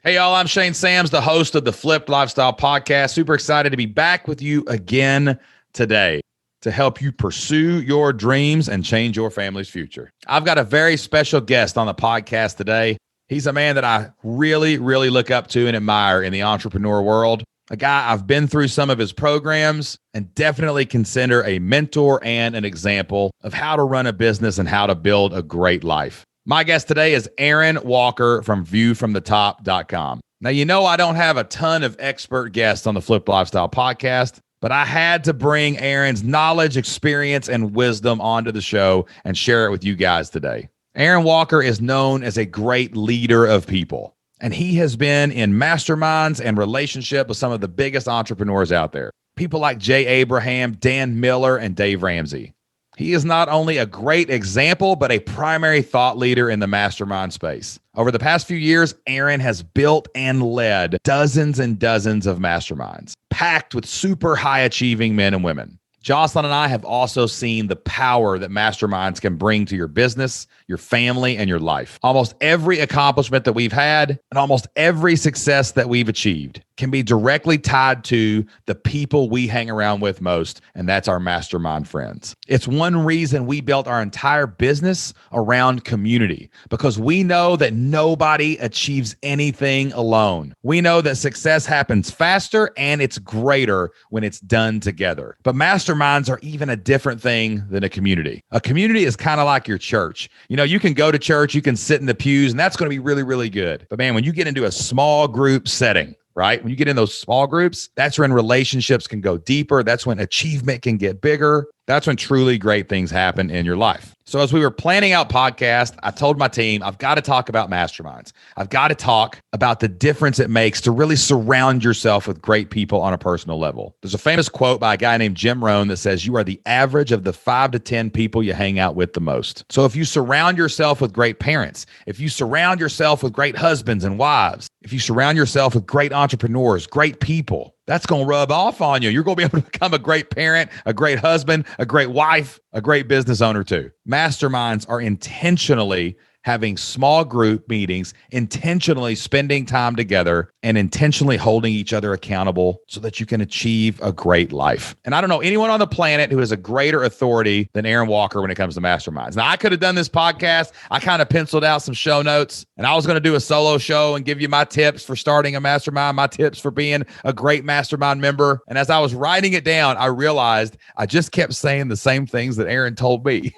Hey, y'all, I'm Shane Sams, the host of the Flipped Lifestyle Podcast. Super excited to be back with you again today to help you pursue your dreams and change your family's future. I've got a very special guest on the podcast today. He's a man that I really, really look up to and admire in the entrepreneur world. A guy I've been through some of his programs and definitely consider a mentor and an example of how to run a business and how to build a great life. My guest today is Aaron Walker from viewfromthetop.com. Now, you know, I don't have a ton of expert guests on the Flipped Lifestyle Podcast, but I had to bring Aaron's knowledge, experience, and wisdom onto the show and share it with you guys today. Aaron Walker is known as a great leader of people, and he has been in masterminds and relationship with some of the biggest entrepreneurs out there. People like Jay Abraham, Dan Miller, and Dave Ramsey. He is not only a great example, but a primary thought leader in the mastermind space. Over the past few years, Aaron has built and led dozens and dozens of masterminds, packed with super high achieving men and women. Jocelyn and I have also seen the power that masterminds can bring to your business, your family, and your life. Almost every accomplishment that we've had and almost every success that we've achieved can be directly tied to the people we hang around with most, and that's our mastermind friends. It's one reason we built our entire business around community, because we know that nobody achieves anything alone. We know that success happens faster and it's greater when it's done together. But masterminds are even a different thing than a community. A community is kind of like your church. You know, you can go to church, you can sit in the pews, and that's going to be really, really good. But man, when you get into a small group setting, right? When you get in those small groups, that's when relationships can go deeper. That's when achievement can get bigger. That's when truly great things happen in your life. So as we were planning out podcast, I told my team, I've got to talk about masterminds. I've got to talk about the difference it makes to really surround yourself with great people on a personal level. There's a famous quote by a guy named Jim Rohn that says, you are the average of the 5 to 10 people you hang out with the most. So if you surround yourself with great parents, if you surround yourself with great husbands and wives, if you surround yourself with great entrepreneurs, great people, that's going to rub off on you. You're going to be able to become a great parent, a great husband, a great wife, a great business owner too. Masterminds are intentionally having small group meetings, intentionally spending time together, and intentionally holding each other accountable so that you can achieve a great life. And I don't know anyone on the planet who has a greater authority than Aaron Walker when it comes to masterminds. Now, I could have done this podcast. I kind of penciled out some show notes, and I was going to do a solo show and give you my tips for starting a mastermind, my tips for being a great mastermind member. And as I was writing it down, I realized I just kept saying the same things that Aaron told me.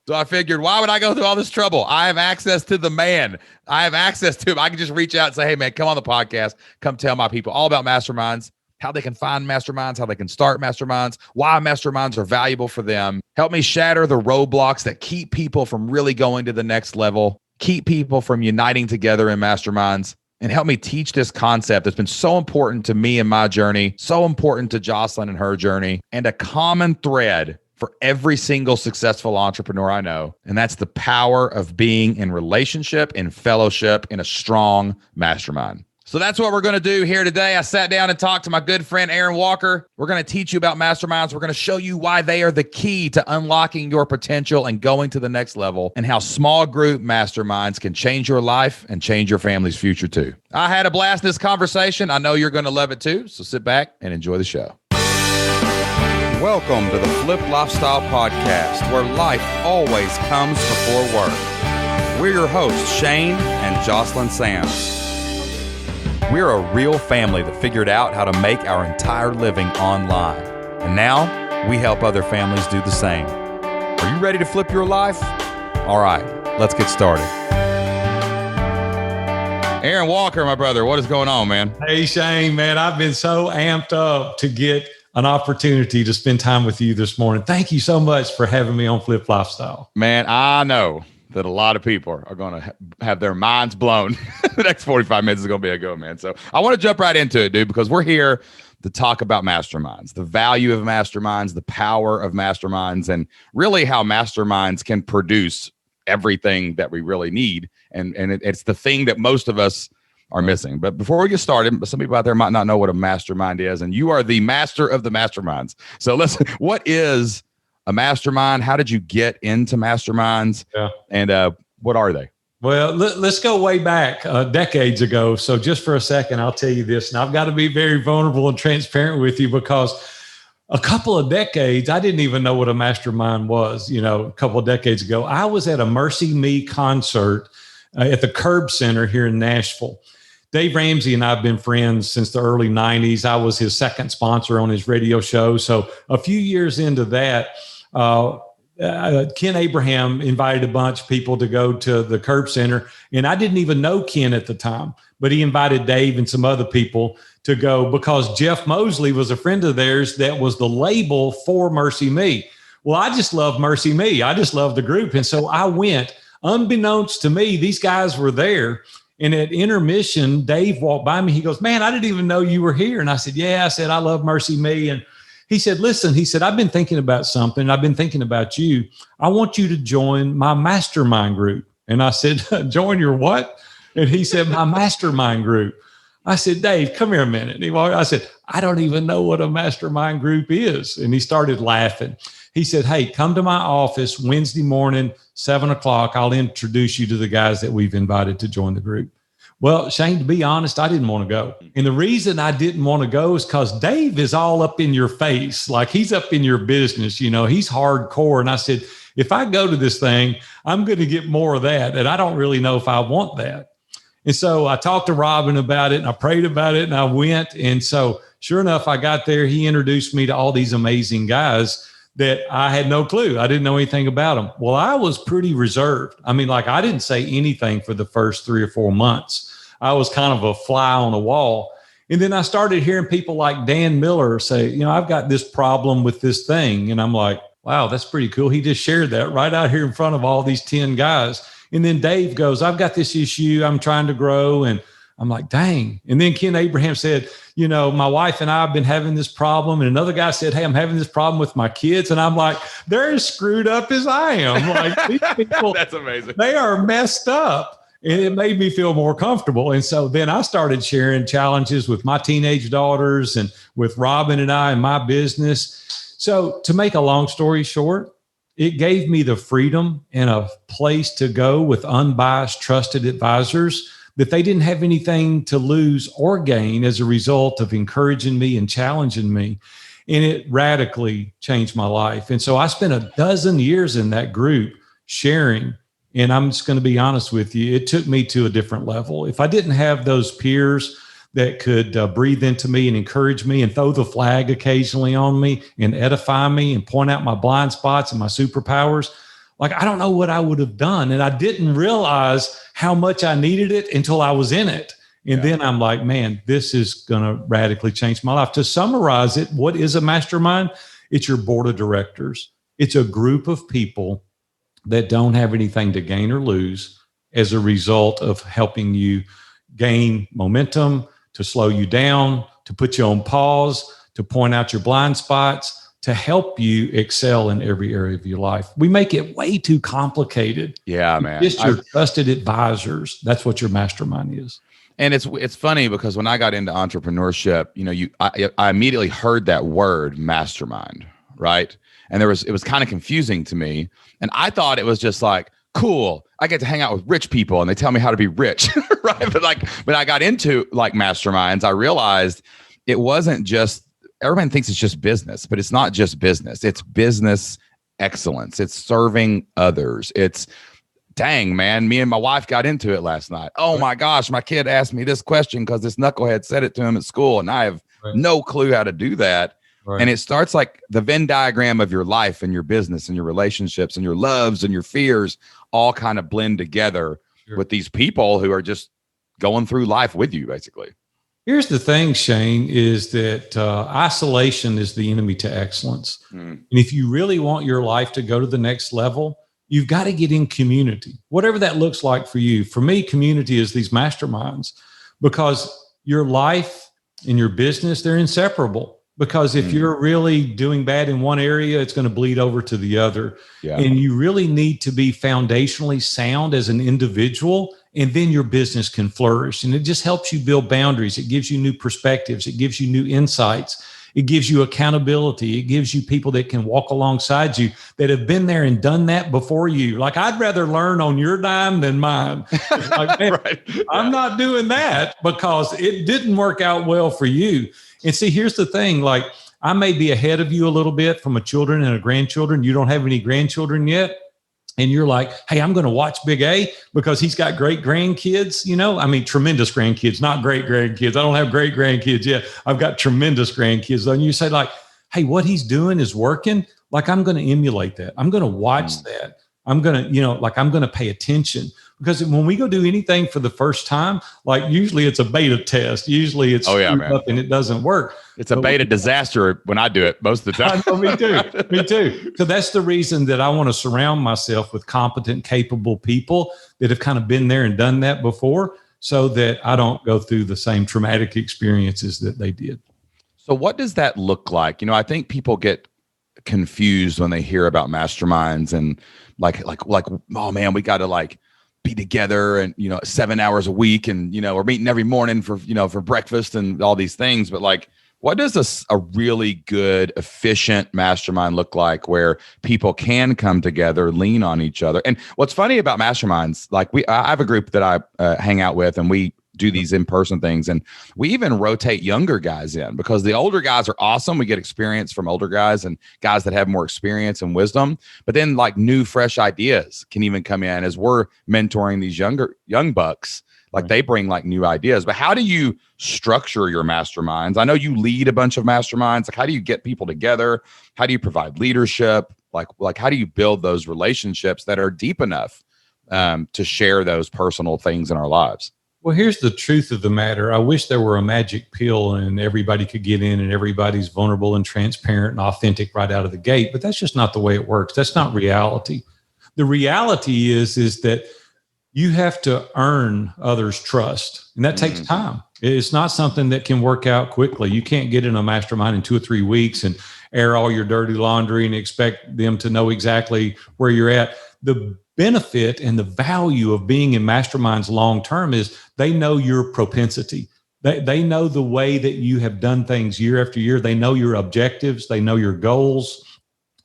So I figured, why would I go through all this trouble? I have access to the man. I have access to him. I can just reach out and say, hey, man, come on the podcast. Come tell my people all about masterminds, how they can find masterminds, how they can start masterminds, why masterminds are valuable for them. Help me shatter the roadblocks that keep people from really going to the next level, keep people from uniting together in masterminds, and help me teach this concept that's been so important to me in my journey, so important to Jocelyn and her journey, and a common thread for every single successful entrepreneur I know. And that's the power of being in relationship, in fellowship, in a strong mastermind. So that's what we're going to do here today. I sat down and talked to my good friend, Aaron Walker. We're going to teach you about masterminds. We're going to show you why they are the key to unlocking your potential and going to the next level, and how small group masterminds can change your life and change your family's future too. I had a blast in this conversation. I know you're going to love it too. So sit back and enjoy the show. Welcome to the Flipped Lifestyle Podcast, where life always comes before work. We're your hosts, Shane and Jocelyn Sams. We're a real family that figured out how to make our entire living online. And now we help other families do the same. Are you ready to flip your life? All right, let's get started. Aaron Walker, my brother, what is going on, man? Hey, Shane, man, I've been so amped up to get an opportunity to spend time with you this morning. Thank you so much for having me on Flip Lifestyle. Man, I know that a lot of people are going to have their minds blown. The next 45 minutes is going to be a go, man. So I want to jump right into it, dude, because we're here to talk about masterminds, the value of masterminds, the power of masterminds, and really how masterminds can produce everything that we really need. And it's the thing that most of us are missing. But before we get started, some people out there might not know what a mastermind is, and you are the master of the masterminds. So listen, what is a mastermind? How did you get into masterminds? Yeah. And what are they? Well, let's go way back decades ago. So just for a second, I'll tell you this, and I've got to be very vulnerable and transparent with you because a couple of decades, I didn't even know what a mastermind was. A couple of decades ago, I was at a Mercy Me concert at the Curb Center here in Nashville. Dave Ramsey and I have been friends since the early 90s. I was his second sponsor on his radio show. So a few years into that, Ken Abraham invited a bunch of people to go to the Curb Center. And I didn't even know Ken at the time, but he invited Dave and some other people to go because Jeff Mosley was a friend of theirs that was the label for Mercy Me. Well, I just love Mercy Me. I just love the group. And so I went. Unbeknownst to me, these guys were there. And at intermission, Dave walked by me. He goes, "Man, I didn't even know you were here." And I said, "Yeah." I said, "I love Mercy Me." And he said, "Listen," he said, "I've been thinking about something. I've been thinking about you. I want you to join my mastermind group." And I said, "Join your what?" And he said, "My mastermind group." I said, "Dave, come here a minute." And I said, "I don't even know what a mastermind group is." And he started laughing. He said, "Hey, come to my office Wednesday morning, 7:00. I'll introduce you to the guys that we've invited to join the group." Well, Shane, to be honest, I didn't want to go. And the reason I didn't want to go is because Dave is all up in your face. Like he's up in your business, he's hardcore. And I said, if I go to this thing, I'm going to get more of that. And I don't really know if I want that. And so I talked to Robin about it and I prayed about it and I went. And so sure enough, I got there. He introduced me to all these amazing guys that I had no clue. I didn't know anything about them. Well, I was pretty reserved. I mean, I didn't say anything for the first 3 or 4 months. I was kind of a fly on the wall. And then I started hearing people like Dan Miller say, "I've got this problem with this thing." And I'm like, wow, that's pretty cool. He just shared that right out here in front of all these 10 guys. And then Dave goes, "I've got this issue. I'm trying to grow." And I'm like, dang. And then Ken Abraham said, "My wife and I have been having this problem." And another guy said, "Hey, I'm having this problem with my kids." And I'm like, they're as screwed up as I am. Like these people, That's amazing. They are messed up. And it made me feel more comfortable. And so then I started sharing challenges with my teenage daughters and with Robin and I in my business. So to make a long story short, it gave me the freedom and a place to go with unbiased, trusted advisors that they didn't have anything to lose or gain as a result of encouraging me and challenging me. And it radically changed my life. And so I spent a dozen years in that group sharing. And I'm just going to be honest with you, it took me to a different level. If I didn't have those peers that could breathe into me and encourage me and throw the flag occasionally on me and edify me and point out my blind spots and my superpowers, I don't know what I would have done. And I didn't realize how much I needed it until I was in it. And then I'm like, man, this is going to radically change my life. To summarize it, what is a mastermind? It's your board of directors. It's a group of people that don't have anything to gain or lose as a result of helping you gain momentum, to slow you down, to put you on pause, to point out your blind spots, to help you excel in every area of your life. We make it way too complicated. Yeah, man. Just your trusted advisors. That's what your mastermind is. And it's funny because when I got into entrepreneurship, I immediately heard that word mastermind, right? And it was kind of confusing to me. And I thought it was just like, cool, I get to hang out with rich people and they tell me how to be rich, right? But when I got into masterminds, I realized it wasn't just, everyone thinks it's just business, but it's not just business. It's business excellence. It's serving others. It's, dang, man, me and my wife got into it last night. Oh my gosh, my kid asked me this question because this knucklehead said it to him at school and I have no clue how to do that. Right. And it starts like the Venn diagram of your life and your business and your relationships and your loves and your fears all kind of blend together with these people who are just going through life with you, basically. Here's the thing, Shane, is that isolation is the enemy to excellence. And if you really want your life to go to the next level, you've got to get in community, whatever that looks like for you. For me, community is these masterminds because your life and your business, they're inseparable. Because if you're really doing bad in one area, it's going to bleed over to the other. Yeah. And you really need to be foundationally sound as an individual, and then your business can flourish. And it just helps you build boundaries. It gives you new perspectives. It gives you new insights. It gives you accountability. It gives you people that can walk alongside you that have been there and done that before you. Like, I'd rather learn on your dime than mine. Like, man, right. I'm not doing that because it didn't work out well for you. And see, here's the thing, like, I may be ahead of you a little bit from a children and a grandchildren. You don't have any grandchildren yet. And you're like, hey, I'm going to watch Big A because he's got great grandkids, tremendous grandkids, not great grandkids. I don't have great grandkids yet. I've got tremendous grandkids. And you say like, hey, what he's doing is working. Like, I'm going to emulate that. I'm going to watch that. I'm going to, I'm going to pay attention, because when we go do anything for the first time, like, usually it's a beta test. Usually it's up and it doesn't work. It's a beta disaster when I do it most of the time. I know, me too. So that's the reason that I want to surround myself with competent, capable people that have kind of been there and done that before, so that I don't go through the same traumatic experiences that they did. So what does that look like? I think people get confused when they hear about masterminds and like, oh man, we got to like be together and, 7 hours a week. And, we're meeting every morning for breakfast and all these things. But like, what does a really good, efficient mastermind look like where people can come together, lean on each other? And what's funny about masterminds, like I have a group that I hang out with, and we do these in-person things, and we even rotate younger guys in, because the older guys are awesome. We get experience from older guys and guys that have more experience and wisdom, but then like new, fresh ideas can even come in as we're mentoring these young bucks. Like, they bring like new ideas. But how do you structure your masterminds? I know you lead a bunch of masterminds. Like, how do you get people together? How do you provide leadership? Like how do you build those relationships that are deep enough to share those personal things in our lives? Well, here's the truth of the matter. I wish there were a magic pill and everybody could get in and everybody's vulnerable and transparent and authentic right out of the gate, but that's just not the way it works. That's not reality. The reality is that you have to earn others' trust, and that takes time. It's not something that can work out quickly. You can't get in a mastermind in 2 or 3 weeks and air all your dirty laundry and expect them to know exactly where you're at. The benefit and the value of being in masterminds long term is they know your propensity. They know the way that you have done things year after year. They know your objectives. They know your goals.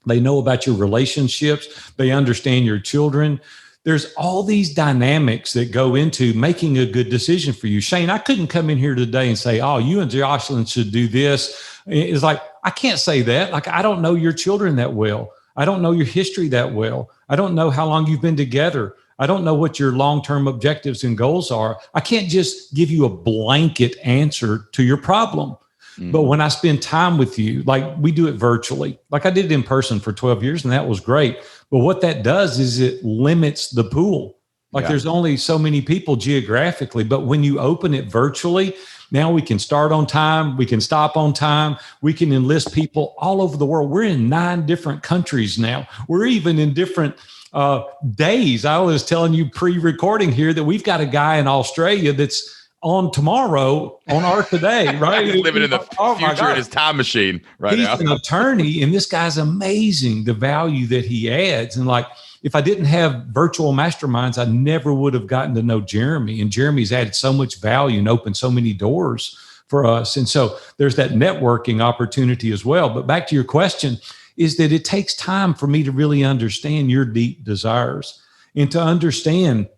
They know about your relationships. They understand your children. There's all these dynamics that go into making a good decision for you. Shane, I couldn't come in here today and say, oh, you and Jocelyn should do this. It's like, I can't say that. Like, I don't know your children that well. I don't know your history that well. I don't know how long you've been together. I don't know what your long-term objectives and goals are. I can't just give you a blanket answer to your problem. But when I spend time with you, like we do it virtually, like I did it in person for 12 years, and that was great. But what that does is it limits the pool. Like there's only so many people geographically, but when you open it virtually, now we can start on time. We can stop on time. We can enlist people all over the world. We're in 9 different countries now. We're even in different days. I was telling you pre-recording here that we've got a guy in Australia that's on tomorrow on our today, right? He's living in the future in his time machine right now. He's an attorney, and this guy's amazing, the value that he adds. And like, if I didn't have virtual masterminds, I never would have gotten to know Jeremy. And Jeremy's added so much value and opened so many doors for us. And so there's that networking opportunity as well. But back to your question, is that it takes time for me to really understand your deep desires and to understand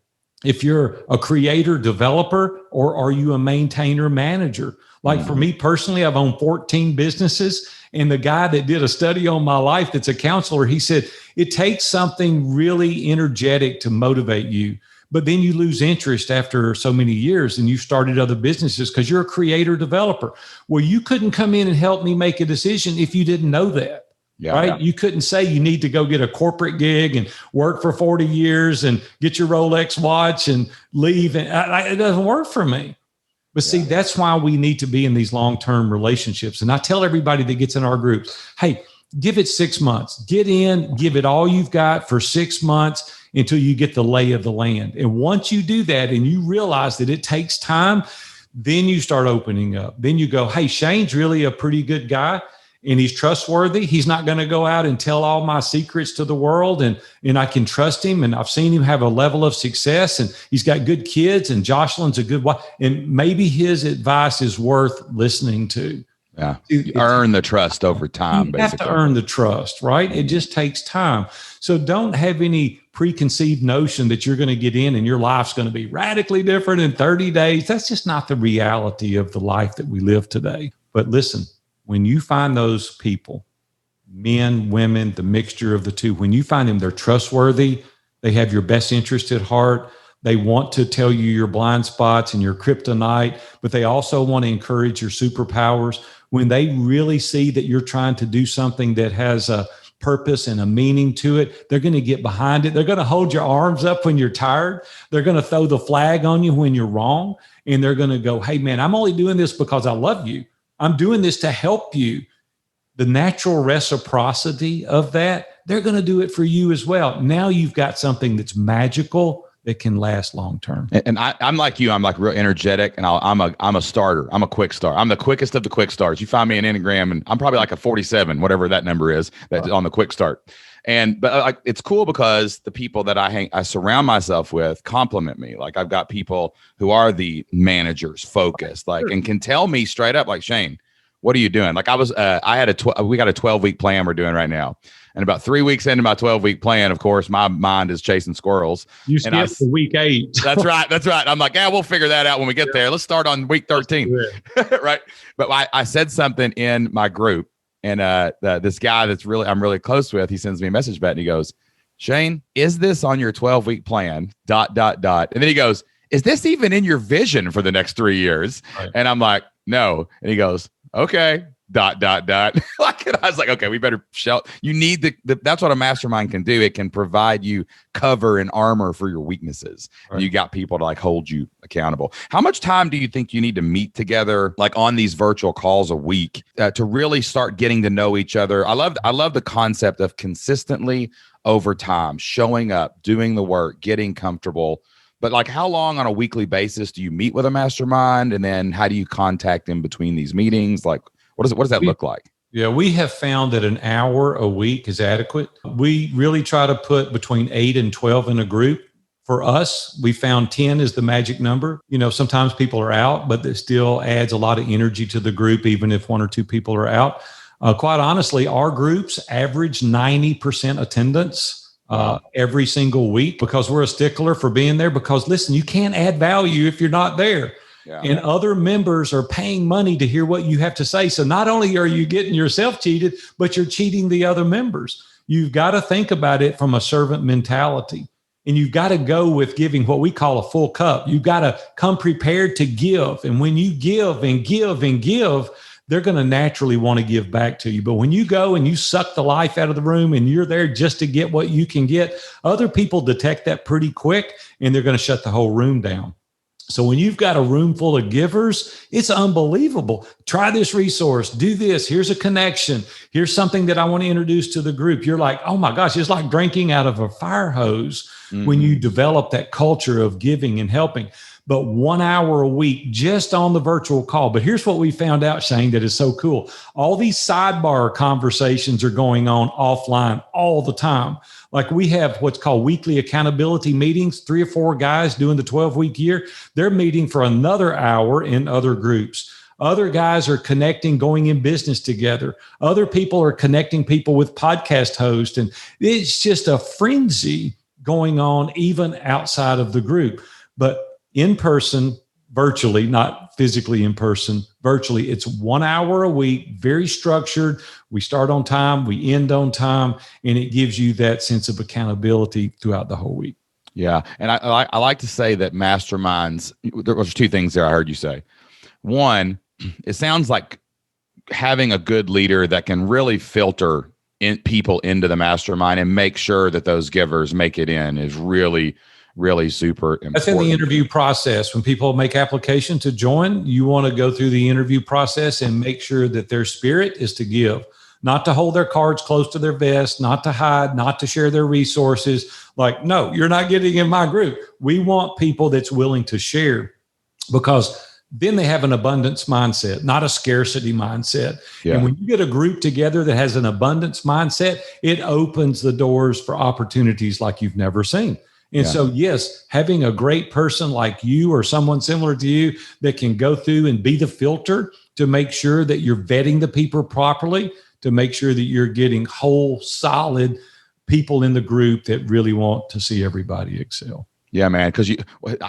if you're a creator, developer, or are you a maintainer, manager? Like for me personally, I've owned 14 businesses. And the guy that did a study on my life that's a counselor, he said, it takes something really energetic to motivate you. But then you lose interest after so many years and you started other businesses because you're a creator, developer. Well, you couldn't come in and help me make a decision if you didn't know that. Right? Yeah. You couldn't say you need to go get a corporate gig and work for 40 years and get your Rolex watch and leave. And it doesn't work for me. But see, that's why we need to be in these long-term relationships. And I tell everybody that gets in our groups, hey, give it 6 months. Get in, give it all you've got for 6 months until you get the lay of the land. And once you do that and you realize that it takes time, then you start opening up. Then you go, hey, Shane's really a pretty good guy. And he's trustworthy. He's not going to go out and tell all my secrets to the world. And I can trust him. And I've seen him have a level of success. And he's got good kids. And Jocelyn's a good wife. And maybe his advice is worth listening to. Yeah. You earn the trust over time. You have to earn the trust, right? It just takes time. So don't have any preconceived notion that you're going to get in and your life's going to be radically different in 30 days. That's just not the reality of the life that we live today. But listen, when you find those people, men, women, the mixture of the two, when you find them, they're trustworthy, they have your best interest at heart, they want to tell you your blind spots and your kryptonite, but they also want to encourage your superpowers. When they really see that you're trying to do something that has a purpose and a meaning to it, they're going to get behind it. They're going to hold your arms up when you're tired. They're going to throw the flag on you when you're wrong. And they're going to go, hey, man, I'm only doing this because I love you. I'm doing this to help you. The natural reciprocity of that, they're going to do it for you as well. Now you've got something that's magical that can last long term. And I'm like you. I'm like real energetic, and I'm a starter. I'm a quick start. I'm the quickest of the quick starts. You find me an Enneagram, and I'm probably like a 47, whatever that number is, that's on the quick start. But it's cool because the people that I surround myself with compliment me. Like I've got people who are the managers, focused, like, and can tell me straight up, like, Shane, what are you doing? Like we got a 12-week plan we're doing right now. And about 3 weeks into my 12-week plan, of course, my mind is chasing squirrels. You skipped the week 8. That's right. That's right. I'm like, we'll figure that out when we get there. Let's start on week 13. Right. But I said something in my group, and this guy I'm really close with, he sends me a message back and he goes, Shane, is this on your 12-week plan? ... And then he goes, is this even in your vision for the next 3 years? Right. And I'm like, no. And he goes, okay. ... Like, I was like, okay, we better shout. You need that's what a mastermind can do. It can provide you cover and armor for your weaknesses. Right. You got people to like hold you accountable. How much time do you think you need to meet together, like on these virtual calls a week, to really start getting to know each other? I love the concept of consistently over time, showing up, doing the work, getting comfortable. But like, how long on a weekly basis do you meet with a mastermind? And then how do you contact them between these meetings? Like, what does that look like? Yeah, we have found that an hour a week is adequate. We really try to put between 8 and 12 in a group. For us, we found 10 is the magic number. You know, sometimes people are out, but it still adds a lot of energy to the group, even if 1 or 2 people are out. Quite honestly, our groups average 90% attendance every single week, because we're a stickler for being there. Because listen, you can't add value if you're not there. Yeah. And other members are paying money to hear what you have to say. So not only are you getting yourself cheated, but you're cheating the other members. You've got to think about it from a servant mentality. And you've got to go with giving what we call a full cup. You've got to come prepared to give. And when you give and give and give, they're going to naturally want to give back to you. But when you go and you suck the life out of the room and you're there just to get what you can get, other people detect that pretty quick, and they're going to shut the whole room down. So when you've got a room full of givers, it's unbelievable. Try this resource, do this. Here's a connection. Here's something that I want to introduce to the group. You're like, oh my gosh, it's like drinking out of a fire hose when you develop that culture of giving and helping. But 1 hour a week just on the virtual call. But here's what we found out, Shane, that is so cool. All these sidebar conversations are going on offline all the time. Like we have what's called weekly accountability meetings, 3 or 4 guys doing the 12-week year. They're meeting for another hour in other groups. Other guys are connecting, going in business together. Other people are connecting people with podcast hosts. And it's just a frenzy going on even outside of the group. But in person, virtually, not physically in person, virtually, it's 1 hour a week, very structured. We start on time, we end on time, and it gives you that sense of accountability throughout the whole week. Yeah. And I like to say that masterminds, there was 2 things there I heard you say. One, it sounds like having a good leader that can really filter people into the mastermind and make sure that those givers make it in is really super important. That's in the interview process. When people make application to join, you want to go through the interview process and make sure that their spirit is to give, not to hold their cards close to their vest, not to hide, not to share their resources. Like, no, you're not getting in my group. We want people that's willing to share, because then they have an abundance mindset, not a scarcity mindset. Yeah. And when you get a group together that has an abundance mindset, it opens the doors for opportunities like you've never seen. And so, yes, having a great person like you or someone similar to you that can go through and be the filter to make sure that you're vetting the people properly, to make sure that you're getting whole, solid people in the group that really want to see everybody excel. Yeah, man, because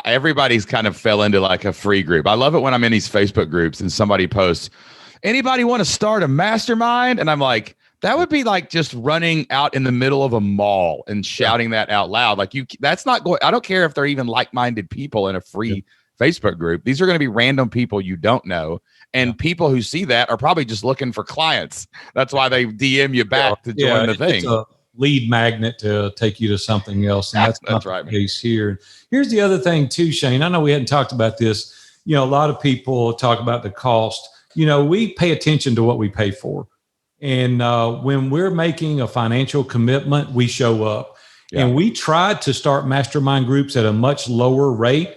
everybody's kind of fell into like a free group. I love it when I'm in these Facebook groups and somebody posts, anybody want to start a mastermind? And I'm like, that would be like just running out in the middle of a mall and shouting that out loud. Like that's not going, I don't care if they're even like-minded people in a free Facebook group. These are going to be random people you don't know. And people who see that are probably just looking for clients. That's why they DM you back to join the thing. It's a lead magnet to take you to something else. And that's right, the case here. Here's the other thing too, Shane. I know we hadn't talked about this. A lot of people talk about the cost. We pay attention to what we pay for. And when we're making a financial commitment, we show up. Yeah. And we tried to start mastermind groups at a much lower rate,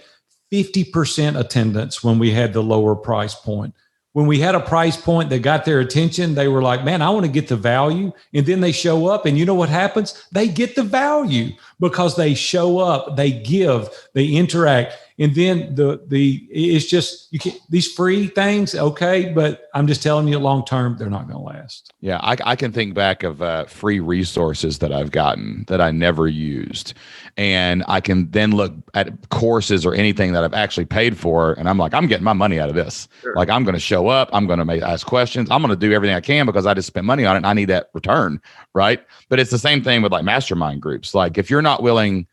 50% attendance when we had the lower price point. When we had a price point that got their attention, they were like, man, I want to get the value. And then they show up and you know what happens? They get the value because they show up, they give, they interact. And then it's just, these free things. Okay. But I'm just telling you long-term, they're not going to last. Yeah. I can think back of free resources that I've gotten that I never used. And I can then look at courses or anything that I've actually paid for. And I'm like, I'm getting my money out of this. Sure. Like I'm going to show up. I'm going to ask questions. I'm going to do everything I can because I just spent money on it and I need that return. Right. But it's the same thing with like mastermind groups. Like if you're not willing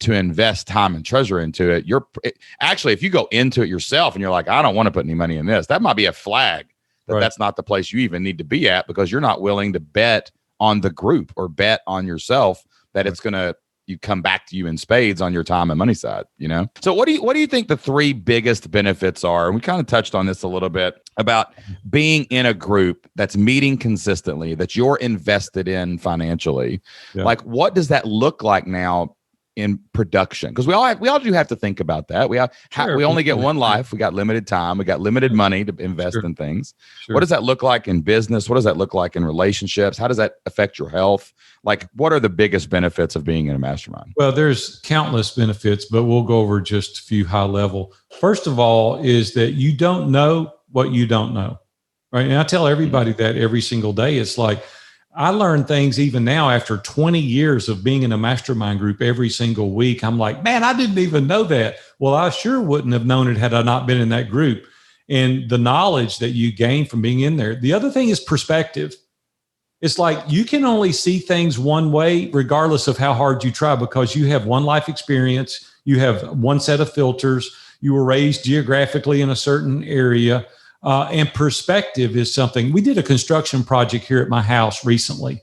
to invest time and treasure into it, actually, if you go into it yourself and you're like, I don't want to put any money in this, that might be a flag that that's not the place you even need to be at because you're not willing to bet on the group or bet on yourself that it's going to come back to you in spades on your time and money side, So what do you think the three biggest benefits are? And we kind of touched on this a little bit about being in a group that's meeting consistently, that you're invested in financially. Yeah. Like, what does that look like now in production? Because we all do have to think about that. We only get one life. We got limited time. We got limited money to invest in things. Sure. What does that look like in business? What does that look like in relationships? How does that affect your health? Like, what are the biggest benefits of being in a mastermind? Well, there's countless benefits, but we'll go over just a few high level. First of all, is that you don't know what you don't know, right? And I tell everybody that every single day. It's like, I learn things even now after 20 years of being in a mastermind group every single week. I'm like, man, I didn't even know that. Well, I sure wouldn't have known it had I not been in that group. And the knowledge that you gain from being in there. The other thing is perspective. It's like you can only see things one way, regardless of how hard you try, because you have one life experience. You have one set of filters. You were raised geographically in a certain area. And perspective is something. We did a construction project here at my house recently,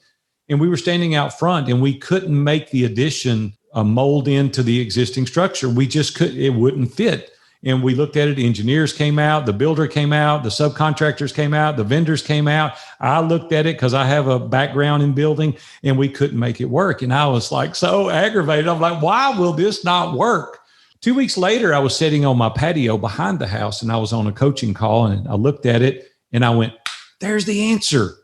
and we were standing out front and we couldn't make the addition mold into the existing structure. We just couldn't, it wouldn't fit. And we looked at it. Engineers came out, the builder came out, the subcontractors came out, the vendors came out. I looked at it because I have a background in building, and we couldn't make it work. And I was like so aggravated. I'm like, why will this not work? 2 weeks later, I was sitting on my patio behind the house, and I was on a coaching call, and I looked at it and I went, there's the answer.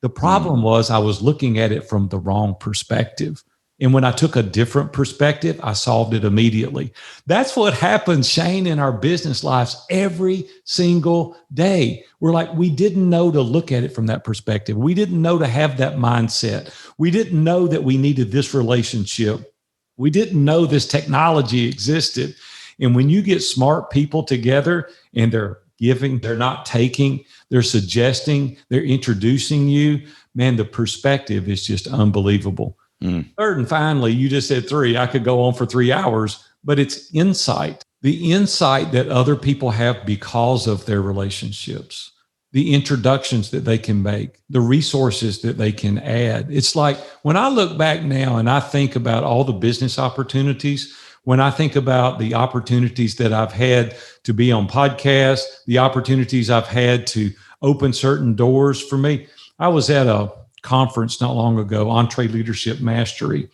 The problem was I was looking at it from the wrong perspective. And when I took a different perspective, I solved it immediately. That's what happens, Shane, in our business lives every single day. We're like, we didn't know to look at it from that perspective. We didn't know to have that mindset. We didn't know that we needed this relationship. We didn't know this technology existed. And when you get smart people together and they're giving, they're not taking, they're suggesting, they're introducing you, man, the perspective is just unbelievable. Third and finally, you just said three. I could go on for 3 hours, but it's insight. The insight that other people have because of their relationships, the introductions that they can make, the resources that they can add. It's like when I look back now and I think about all the business opportunities, when I think about the opportunities that I've had to be on podcasts, the opportunities I've had to open certain doors for me. I was at a conference not long ago, EntreLeadership Mastery.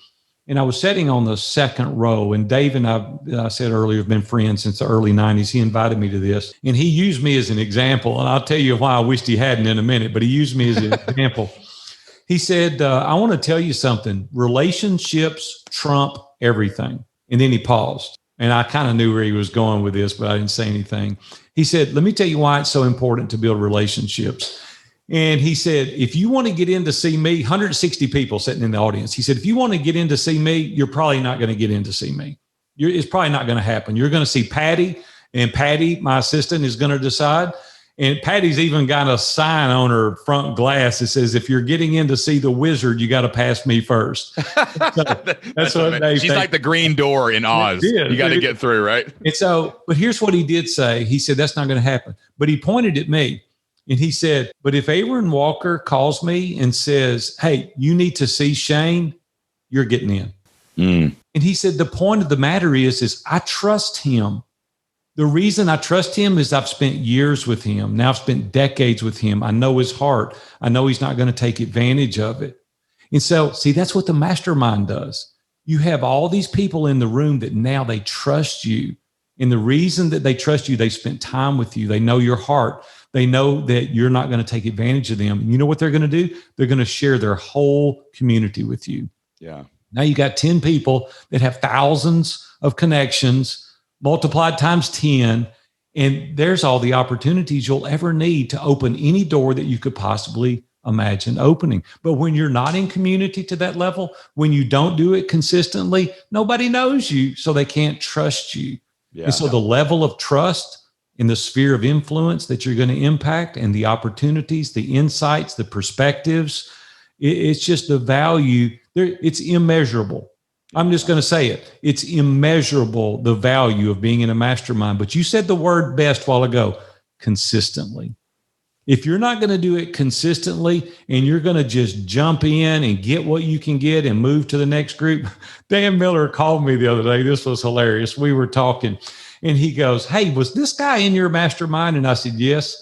And I was sitting on the second row, and Dave and I said earlier, have been friends since the early 90s. He invited me to this, and he used me as an example. And I'll tell you why I wished he hadn't in a minute, but he used me as an example. He said, I want to tell you something. Relationships trump everything. And then he paused. And I kind of knew where he was going with this, but I didn't say anything. He said, let me tell you why it's so important to build relationships. And he said, if you want to get in to see me, 160 people sitting in the audience. He said, if you want to get in to see me, you're probably not going to get in to see me. It's probably not going to happen. You're going to see Patty, and Patty, my assistant, is going to decide. And Patty's even got a sign on her front glass that says, if you're getting in to see the wizard, you got to pass me first. So that's what they She's like the green door in Oz. You got to get through, right? And so, but here's what he did say. He said, that's not going to happen. But he pointed at me and he said, but if Aaron Walker calls me and says, hey, you need to see Shane, you're getting in. And he said, the point of the matter is I trust him. The reason I trust him is I've spent years with him. Now I've spent decades with him. I know his heart. I know he's not going to take advantage of it. And so, see, that's what the mastermind does. You have all these people in the room that now they trust you. And the reason that they trust you, they spent time with you. They know your heart. They know that you're not going to take advantage of them. And you know what they're going to do? They're going to share their whole community with you. Yeah. Now you got 10 people that have thousands of connections multiplied times 10, and there's all the opportunities you'll ever need to open any door that you could possibly imagine opening. But when you're not in community to that level, when you don't do it consistently, nobody knows you, so they can't trust you. Yeah. And so the level of trust in the sphere of influence that you're going to impact and the opportunities, the insights, the perspectives, it's just the value there. It's immeasurable. I'm just going to say it. It's immeasurable, the value of being in a mastermind. But you said the word best a while ago, consistently. If you're not going to do it consistently and you're going to just jump in and get what you can get and move to the next group. Dan Miller called me the other day. This was hilarious. We were talking and he goes, hey, was this guy in your mastermind? And I said, yes.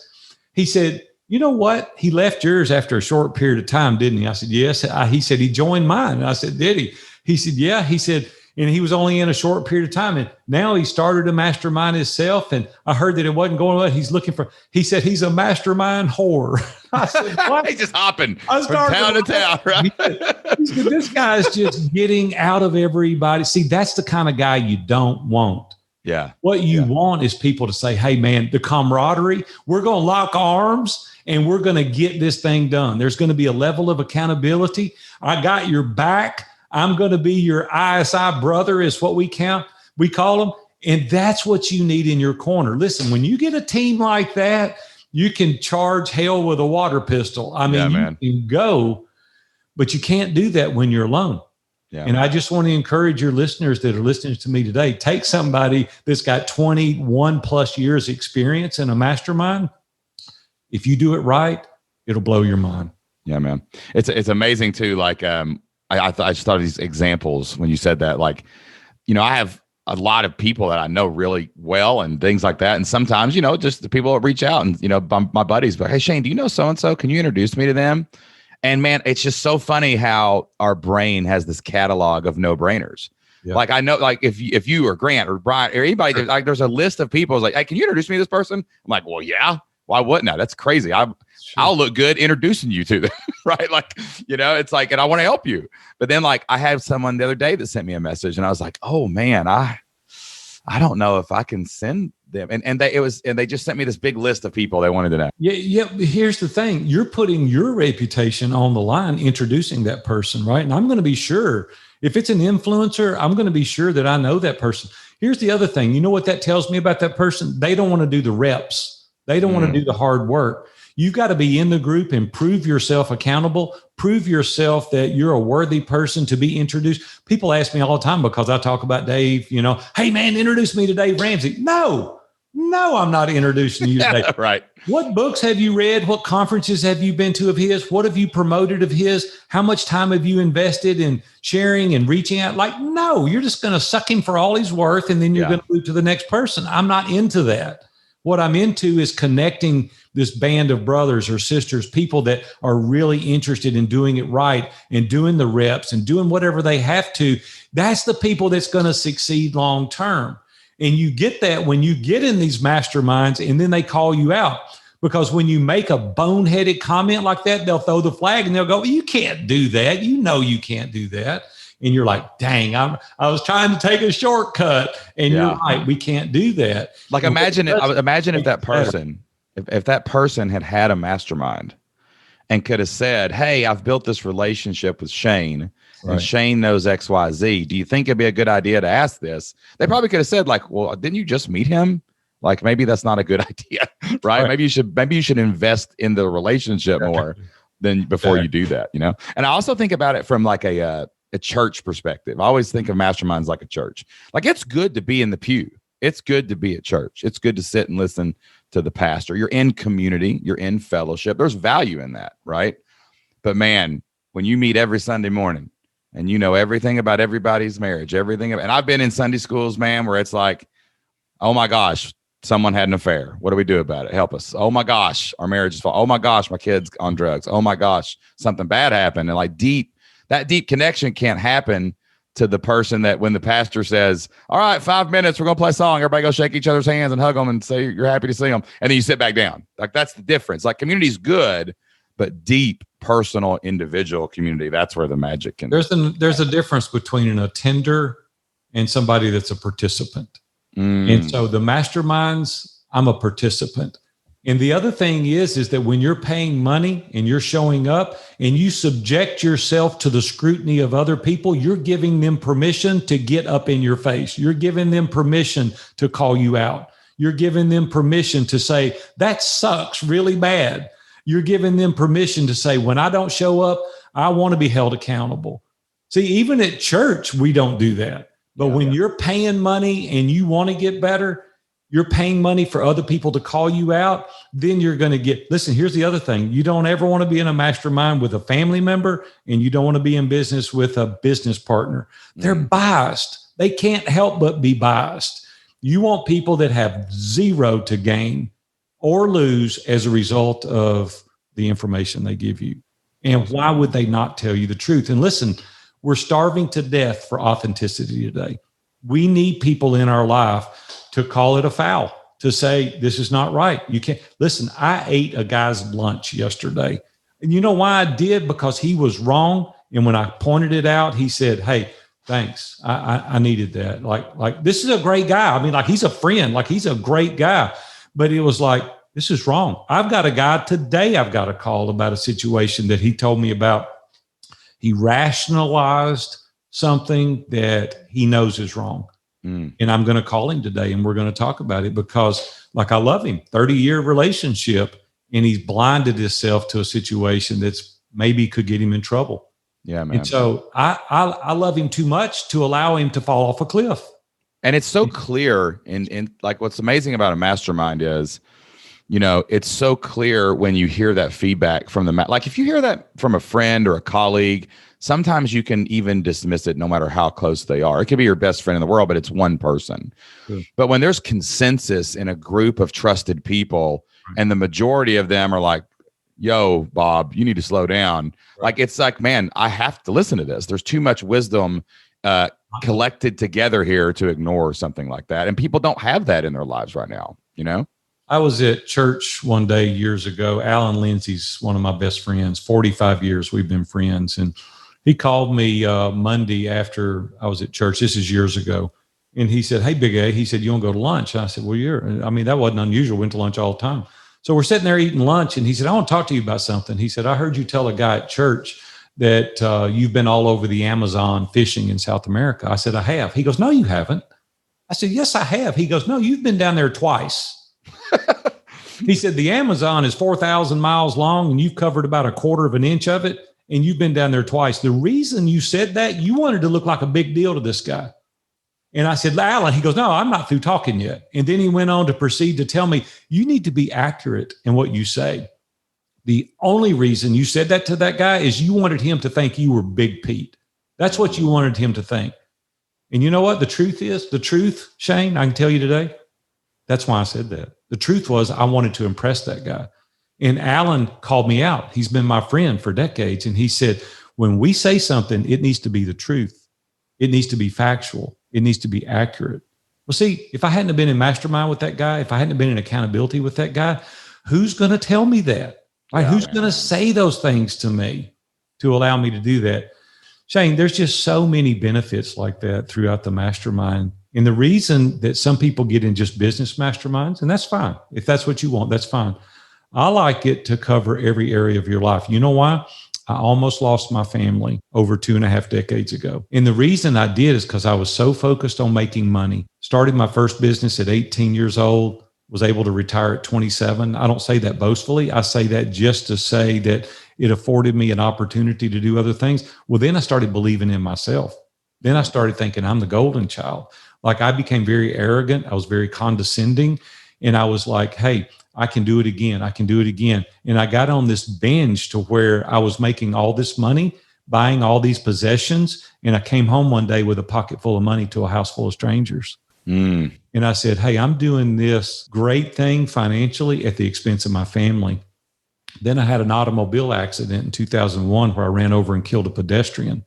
He said, you know what? He left yours after a short period of time, didn't he? I said, yes. He said, he joined mine. And I said, did he? He said, yeah. He said, and he was only in a short period of time. And now he started a mastermind himself. And I heard that it wasn't going well. He's looking for, he said, he's a mastermind whore. I said, what? He's just hopping from town to town, right? He said, this guy's just getting out of everybody. See, that's the kind of guy you don't want. Yeah. What you want is people to say, hey, man, the camaraderie, we're going to lock arms and we're going to get this thing done. There's going to be a level of accountability. I got your back. I'm going to be your ISI brother is what we call them. And that's what you need in your corner. Listen, when you get a team like that, you can charge hell with a water pistol. I mean, you can go, but you can't do that when you're alone. Yeah, and I just want to encourage your listeners that are listening to me today, take somebody that's got 21 plus years experience in a mastermind. If you do it right, it'll blow your mind. Yeah, man. It's amazing too. Like, I just thought of these examples when you said that, like, you know, I have a lot of people that I know really well and things like that. And sometimes, you know, just the people that reach out and, you know, my buddies, but hey, Shane, do you know so-and-so? Can you introduce me to them? And man, it's just so funny how our brain has this catalog of no-brainers. Yeah. Like I know, like if you or Grant or Brian or anybody, like there's a list of people like, hey, can you introduce me to this person? I'm like, well, yeah, why wouldn't I? That's crazy. I'll look good introducing you to them, right? Like, you know, it's like, and I want to help you. But then like I had someone the other day that sent me a message and I was like, oh man, I don't know if I can send them. And they just sent me this big list of people they wanted to know. Yeah. Here's the thing. You're putting your reputation on the line, introducing that person, right? And I'm going to be sure if it's an influencer, I'm going to be sure that I know that person. Here's the other thing. You know what that tells me about that person? They don't want to do the reps. They don't want to do the hard work. You've got to be in the group and prove yourself accountable, prove yourself that you're a worthy person to be introduced. People ask me all the time because I talk about Dave, you know, hey man, introduce me to Dave Ramsey. No, I'm not introducing you to Dave. Right. What books have you read? What conferences have you been to of his? What have you promoted of his? How much time have you invested in sharing and reaching out? Like, no, you're just going to suck him for all he's worth. And then you're going to move to the next person. I'm not into that. What I'm into is connecting this band of brothers or sisters, people that are really interested in doing it right and doing the reps and doing whatever they have to. That's the people that's going to succeed long term. And you get that when you get in these masterminds and then they call you out. Because when you make a boneheaded comment like that, they'll throw the flag and they'll go, you can't do that. You know you can't do that. And you're like, dang, I was trying to take a shortcut. And you're right, we can't do that. Like imagine if that person, if that person had a mastermind and could have said, hey, I've built this relationship with Shane and Shane knows XYZ. Do you think it'd be a good idea to ask this? They probably could have said like, well, didn't you just meet him? Like maybe that's not a good idea, right? Maybe you should invest in the relationship more than before you do that, you know? And I also think about it from like a church perspective. I always think of masterminds like a church. Like it's good to be in the pew. It's good to be at church. It's good to sit and listen to the pastor. You're in community. You're in fellowship. There's value in that, right? But man, when you meet every Sunday morning and you know everything about everybody's marriage, and I've been in Sunday schools, man, where it's like, oh my gosh, someone had an affair. What do we do about it? Help us. Oh my gosh, our marriage is falling. Oh my gosh, my kid's on drugs. Oh my gosh, something bad happened. And like that deep connection can't happen to the person that when the pastor says, all right, 5 minutes, we're going to play a song. Everybody go shake each other's hands and hug them and say you're happy to see them. And then you sit back down. Like that's the difference. Like community is good, but deep, personal, individual community, that's where the magic can. There's a difference between an attender and somebody that's a participant. And so the masterminds, I'm a participant. And the other thing is that when you're paying money and you're showing up and you subject yourself to the scrutiny of other people, you're giving them permission to get up in your face. You're giving them permission to call you out. You're giving them permission to say, that sucks really bad. You're giving them permission to say, when I don't show up, I want to be held accountable. See, even at church, we don't do that. But when you're paying money and you want to get better, you're paying money for other people to call you out, then you're going to listen, here's the other thing. You don't ever want to be in a mastermind with a family member, and you don't want to be in business with a business partner. They're biased. They can't help but be biased. You want people that have zero to gain or lose as a result of the information they give you. And why would they not tell you the truth? And listen, we're starving to death for authenticity today. We need people in our life to call it a foul, to say, this is not right. You can't. Listen, I ate a guy's lunch yesterday. And you know why I did? Because he was wrong. And when I pointed it out, he said, hey, thanks. I needed that. Like, this is a great guy. I mean, like he's a friend, like he's a great guy. But it was like, this is wrong. I've got a guy today I've got a call about a situation that he told me about. He rationalized something that he knows is wrong. And I'm going to call him today and we're going to talk about it because like I love him, 30-year relationship, and he's blinded himself to a situation that's maybe could get him in trouble. Yeah, man. And so I love him too much to allow him to fall off a cliff. And it's so clear in like what's amazing about a mastermind is, you know, it's so clear when you hear that feedback from like if you hear that from a friend or a colleague, sometimes you can even dismiss it no matter how close they are. It could be your best friend in the world, but it's one person. But when there's consensus in a group of trusted people and the majority of them are like, yo, Bob, you need to slow down. Like, it's like, man, I have to listen to this. There's too much wisdom collected together here to ignore something like that. And people don't have that in their lives right now, you know? I was at church one day years ago. Alan Lindsay's one of my best friends. 45 years we've been friends. And he called me Monday after I was at church. This is years ago. And he said, hey, Big A, he said, you want to go to lunch? And I said, well, that wasn't unusual. Went to lunch all the time. So we're sitting there eating lunch. And he said, I want to talk to you about something. He said, I heard you tell a guy at church that you've been all over the Amazon fishing in South America. I said, I have. He goes, no, you haven't. I said, yes, I have. He goes, no, you've been down there twice. He said, the Amazon is 4,000 miles long and you've covered about 1/4 inch of it. And you've been down there twice. The reason you said that, you wanted to look like a big deal to this guy. And I said, Alan, he goes, no, I'm not through talking yet. And then he went on to proceed to tell me, you need to be accurate in what you say. The only reason you said that to that guy is you wanted him to think you were Big Pete. That's what you wanted him to think. And you know what the truth is? The truth, Shane, I can tell you today, that's why I said that. The truth was I wanted to impress that guy. And Alan called me out. He's been my friend for decades. And he said, when we say something, it needs to be the truth. It needs to be factual. It needs to be accurate. Well, see, if I hadn't have been in Mastermind with that guy, if I hadn't have been in accountability with that guy, who's going to tell me that? Like, who's going to say those things to me to allow me to do that? Shane, there's just so many benefits like that throughout the mastermind. And the reason that some people get in just business masterminds, and that's fine. If that's what you want, that's fine. I like it to cover every area of your life. You know why? I almost lost my family over 2.5 decades ago. And the reason I did is because I was so focused on making money. Started my first business at 18 years old, was able to retire at 27. I don't say that boastfully. I say that just to say that it afforded me an opportunity to do other things. Well, then I started believing in myself. Then I started thinking I'm the golden child. Like I became very arrogant. I was very condescending. And I was like, hey, I can do it again. I can do it again. And I got on this binge to where I was making all this money, buying all these possessions. And I came home one day with a pocket full of money to a house full of strangers. And I said, hey, I'm doing this great thing financially at the expense of my family. Then I had an automobile accident in 2001 where I ran over and killed a pedestrian.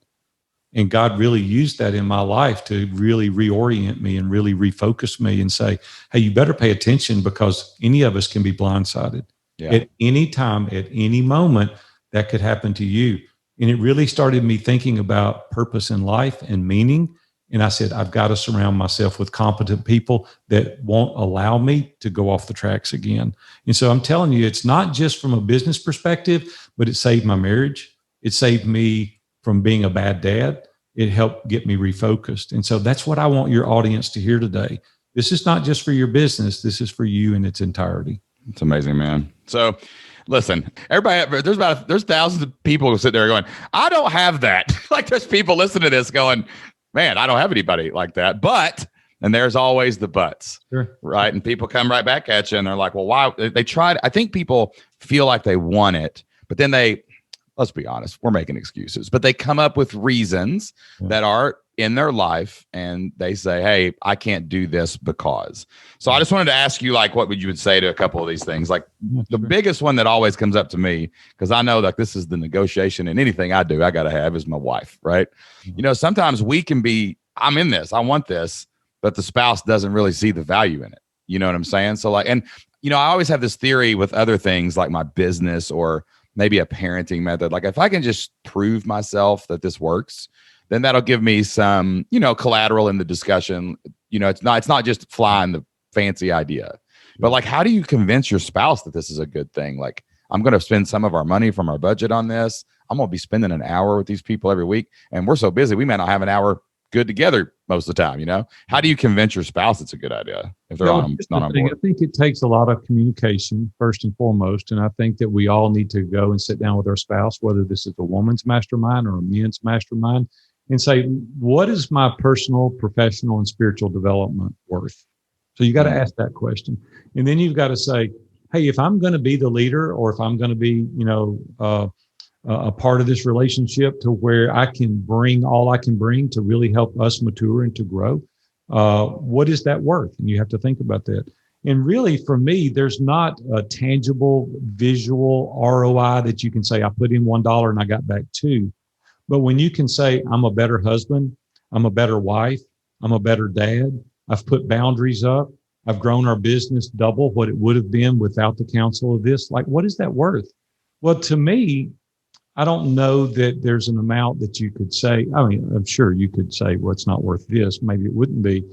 And God really used that in my life to really reorient me and really refocus me and say, hey, you better pay attention because any of us can be blindsided. Yeah. At any time, at any moment, that could happen to you. And it really started me thinking about purpose in life and meaning. And I said, I've got to surround myself with competent people that won't allow me to go off the tracks again. And so I'm telling you, it's not just from a business perspective, but it saved my marriage. It saved me from being a bad dad. It helped get me refocused. And so that's what I want your audience to hear today. This is not just for your business. This is for you in its entirety. It's amazing, man. So listen, everybody, there's thousands of people who sit there going, I don't have that. Like there's people listening to this going, man, I don't have anybody like that. But, and there's always the buts, sure. Right? And people come right back at you and they're like, well, why? They tried. I think people feel like they want it, but then let's be honest, we're making excuses, but they come up with reasons that are in their life and they say, hey, I can't do this because. So I just wanted to ask you, like, what would say to a couple of these things? Like the biggest one that always comes up to me, because I know like this is the negotiation in anything I do, I got to have is my wife, right? You know, sometimes we can be, I'm in this, I want this, but the spouse doesn't really see the value in it. You know what I'm saying? So like, and you know, I always have this theory with other things like my business or maybe a parenting method. Like if I can just prove myself that this works, then that'll give me some, you know, collateral in the discussion. You know, it's not just flying the fancy idea, but like, how do you convince your spouse that this is a good thing? Like, I'm going to spend some of our money from our budget on this. I'm going to be spending an hour with these people every week. And we're so busy, we may not have an hour good together most of the time. You know, how do you convince your spouse it's a good idea if they're not on board? I think it takes a lot of communication first and foremost. And I think that we all need to go and sit down with our spouse, whether this is a woman's mastermind or a men's mastermind, and say, what is my personal, professional, and spiritual development worth? So you got to ask that question. And then you've got to say, hey, if I'm going to be the leader or if I'm going to be, you know, a part of this relationship to where I can bring all I can bring to really help us mature and to grow, what is that worth? And you have to think about that. And really, for me, there's not a tangible visual ROI that you can say, I put in $1 and I got back $2. But when you can say, I'm a better husband, I'm a better wife, I'm a better dad, I've put boundaries up, I've grown our business double what it would have been without the counsel of this, like, what is that worth? Well, to me, I don't know that there's an amount that you could say. I mean, I'm sure you could say, well, it's not worth this. Maybe it wouldn't be.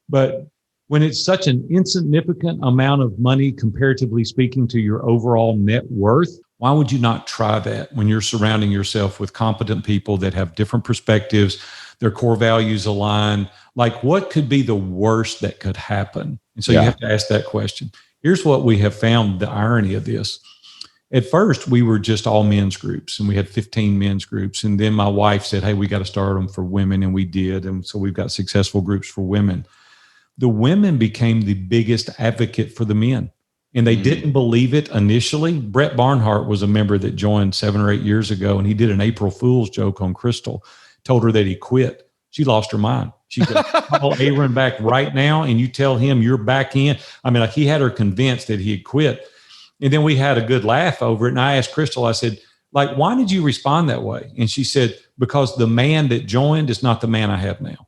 But when it's such an insignificant amount of money, comparatively speaking, to your overall net worth, why would you not try that when you're surrounding yourself with competent people that have different perspectives, their core values align? Like, what could be the worst that could happen? And so you have to ask that question. Here's what we have found, the irony of this. At first, we were just all men's groups, and we had 15 men's groups. And then my wife said, hey, we got to start them for women, and we did. And so we've got successful groups for women. The women became the biggest advocate for the men. And they didn't believe it initially. Brett Barnhart was a member that joined 7 or 8 years ago, and he did an April Fool's joke on Crystal, told her that he quit. She lost her mind. She said, call Aaron back right now, and you tell him you're back in. I mean, like, he had her convinced that he had quit. And then we had a good laugh over it. And I asked Crystal, I said, like, why did you respond that way? And she said, because the man that joined is not the man I have now.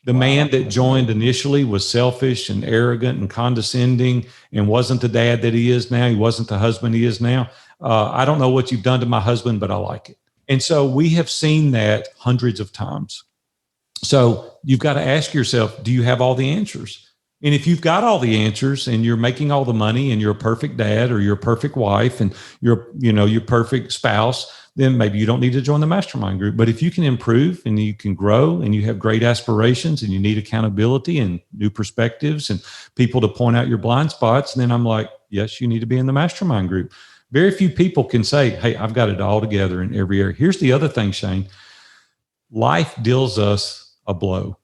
The man that joined initially was selfish and arrogant and condescending and wasn't the dad that he is now. He wasn't the husband he is now. I don't know what you've done to my husband, but I like it. And so we have seen that hundreds of times. So you've got to ask yourself, do you have all the answers? And if you've got all the answers and you're making all the money and you're a perfect dad or you're a perfect wife and you're perfect spouse, then maybe you don't need to join the mastermind group. But if you can improve and you can grow and you have great aspirations and you need accountability and new perspectives and people to point out your blind spots, then I'm like, yes, you need to be in the mastermind group. Very few people can say, hey, I've got it all together in every area. Here's the other thing, Shane. Life deals us a blow.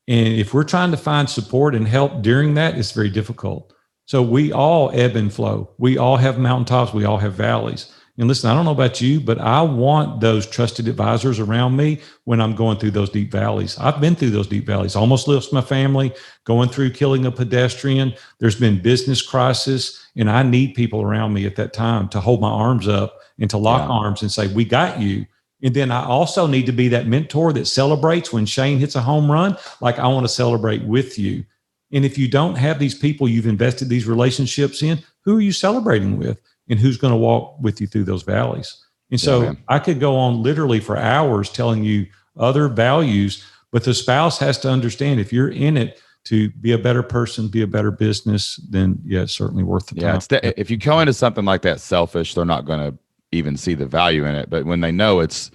And if we're trying to find support and help during that, it's very difficult. So we all ebb and flow. We all have mountaintops. We all have valleys. And listen, I don't know about you, but I want those trusted advisors around me when I'm going through those deep valleys. I've been through those deep valleys, almost lost my family, going through killing a pedestrian. There's been business crisis, and I need people around me at that time to hold my arms up and to lock arms and say, we got you. And then I also need to be that mentor that celebrates when Shane hits a home run. Like, I want to celebrate with you. And if you don't have these people you've invested these relationships in, who are you celebrating with? And who's going to walk with you through those valleys? And so I could go on literally for hours telling you other values, but the spouse has to understand, if you're in it to be a better person, be a better business, then it's certainly worth the time. If you go into something like that selfish, they're not going to even see the value in it. But when they know it's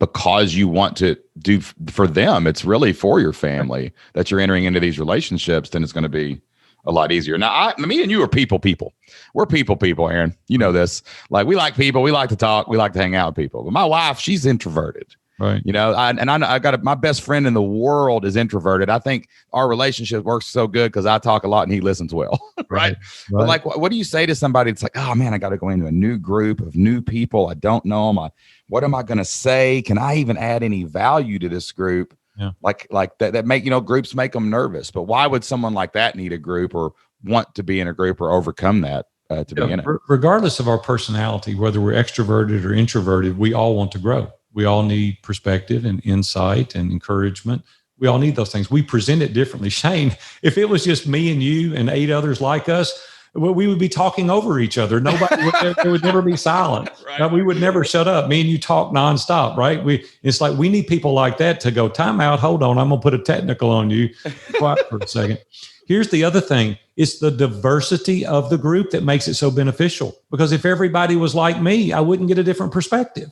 because you want to do for them, it's really for your family that you're entering into these relationships, then it's going to be a lot easier. Now, me and you are people. We're people, Aaron. You know this. Like, we like people. We like to talk. We like to hang out with people. But my wife, she's introverted. Right. I got my best friend in the world is introverted. I think our relationship works so good because I talk a lot and he listens well. Right. But like, what do you say to somebody? It's like, oh man, I got to go into a new group of new people. I don't know them. What am I going to say? Can I even add any value to this group? Yeah. Like that make, groups make them nervous, but why would someone like that need a group or want to be in a group or overcome that to be in it? Regardless of our personality, whether we're extroverted or introverted, we all want to grow. We all need perspective and insight and encouragement. We all need those things. We present it differently. Shane, if it was just me and you and 8 others like us, we would be talking over each other. Nobody there would never be silent. Right. We would never shut up. Me and you talk nonstop, right? It's like we need people like that to go, time out, hold on, I'm going to put a technical on you. Quiet for a second. Here's the other thing. It's the diversity of the group that makes it so beneficial. Because if everybody was like me, I wouldn't get a different perspective.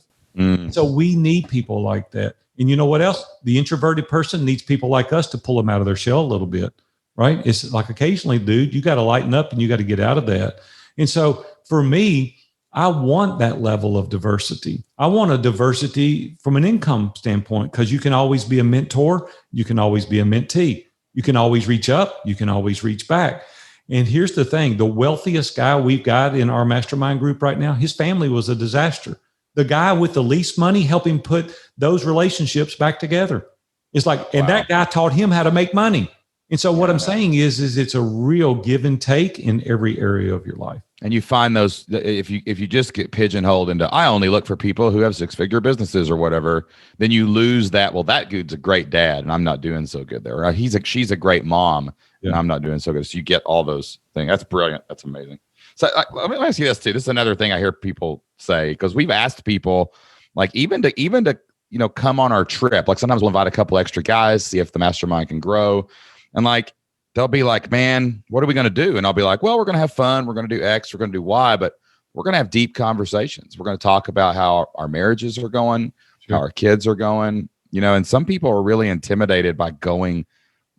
So we need people like that. And you know what else? The introverted person needs people like us to pull them out of their shell a little bit, right? It's like, occasionally, dude, you got to lighten up and you got to get out of that. And so for me, I want that level of diversity. I want a diversity from an income standpoint, because you can always be a mentor. You can always be a mentee. You can always reach up. You can always reach back. And here's the thing. The wealthiest guy we've got in our mastermind group right now, his family was a disaster. The guy with the least money helped him put those relationships back together. It's like, and that guy taught him how to make money. And so what I'm saying is it's a real give and take in every area of your life. And you find those, if you just get pigeonholed into, I only look for people who have 6-figure businesses or whatever, then you lose that. Well, that dude's a great dad and I'm not doing so good there. She's a great mom and I'm not doing so good. So you get all those things. That's brilliant. That's amazing. So let me ask you this too. This is another thing I hear people say, because we've asked people, like, even to come on our trip. Like, sometimes we'll invite a couple extra guys, see if the mastermind can grow. And like, they'll be like, man, what are we going to do? And I'll be like, well, we're going to have fun. We're going to do X. We're going to do Y, but we're going to have deep conversations. We're going to talk about how our marriages are going, how our kids are going, and some people are really intimidated by going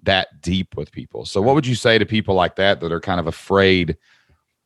that deep with people. So what would you say to people like that are kind of afraid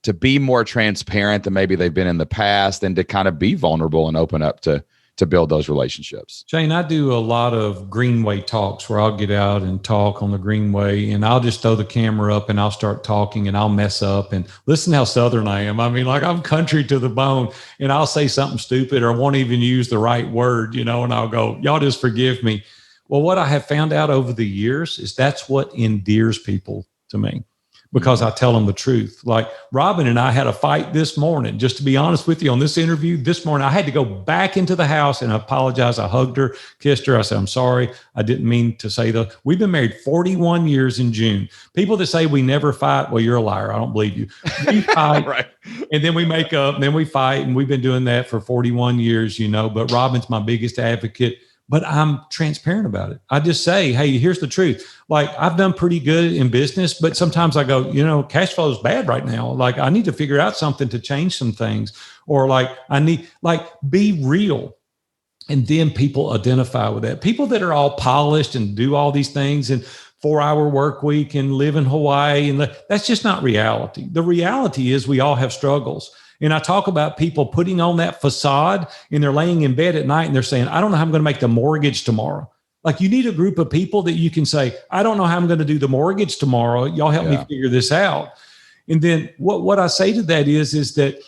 to be more transparent than maybe they've been in the past, and to kind of be vulnerable and open up to build those relationships? Shane, I do a lot of Greenway talks where I'll get out and talk on the Greenway, and I'll just throw the camera up and I'll start talking and I'll mess up. And listen how Southern I am. I mean, like, I'm country to the bone, and I'll say something stupid or won't even use the right word, and I'll go, y'all just forgive me. Well, what I have found out over the years is that's what endears people to me. because I tell them the truth. Like Robin and I had a fight this morning, just to be honest with you, on this interview this morning. I had to go back into the house and apologize. I hugged her, kissed her. I said, I'm sorry. I didn't mean to say that. We've been married 41 years in June. People that say we never fight, well, you're a liar. I don't believe you. We fight, Right. and then we make up, and then we fight, and we've been doing that for 41 years, but Robin's my biggest advocate. But I'm transparent about it. I just say, hey, here's the truth. Like I've done pretty good in business, but sometimes I go, cash flow is bad right now. Like I need to figure out something to change some things, or be real. And then people identify with that. People that are all polished and do all these things and 4-hour work week and live in Hawaii, and that's just not reality. The reality is we all have struggles. And I talk about people putting on that facade and they're laying in bed at night and they're saying, I don't know how I'm going to make the mortgage tomorrow. Like you need a group of people that you can say, I don't know how I'm going to do the mortgage tomorrow. Y'all help me figure this out. And then what I say to that is that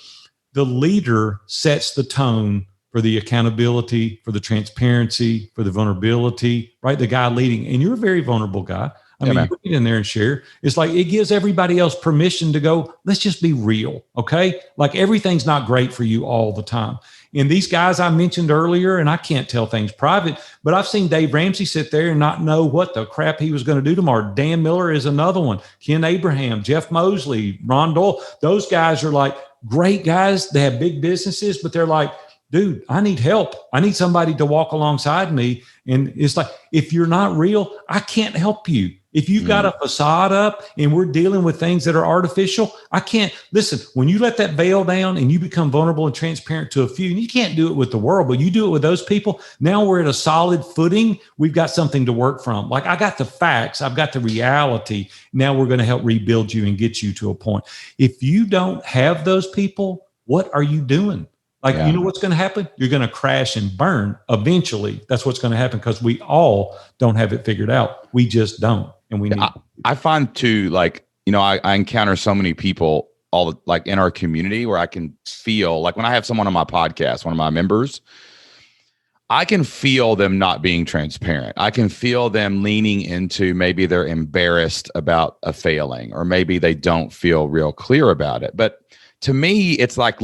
the leader sets the tone for the accountability, for the transparency, for the vulnerability, right? The guy leading, and you're a very vulnerable guy. You get in there and share. It's like it gives everybody else permission to go, let's just be real, okay? Like everything's not great for you all the time. And these guys I mentioned earlier, and I can't tell things private, but I've seen Dave Ramsey sit there and not know what the crap he was going to do tomorrow. Dan Miller is another one. Ken Abraham, Jeff Mosley, Ron Dole. Those guys are like great guys. They have big businesses, but they're like, dude, I need help. I need somebody to walk alongside me. And it's like, if you're not real, I can't help you. If you've got a facade up and we're dealing with things that are artificial, I can't. Listen, when you let that veil down and you become vulnerable and transparent to a few, and you can't do it with the world, but you do it with those people, now we're at a solid footing. We've got something to work from. Like I got the facts, I've got the reality. Now we're going to help rebuild you and get you to a point. If you don't have those people, what are you doing? You know what's going to happen? You're going to crash and burn eventually. That's what's going to happen because we all don't have it figured out. We just don't. And we need I find too, I encounter so many people in our community where I can feel like when I have someone on my podcast, one of my members, I can feel them not being transparent. I can feel them leaning into maybe they're embarrassed about a failing, or maybe they don't feel real clear about it. But to me, it's like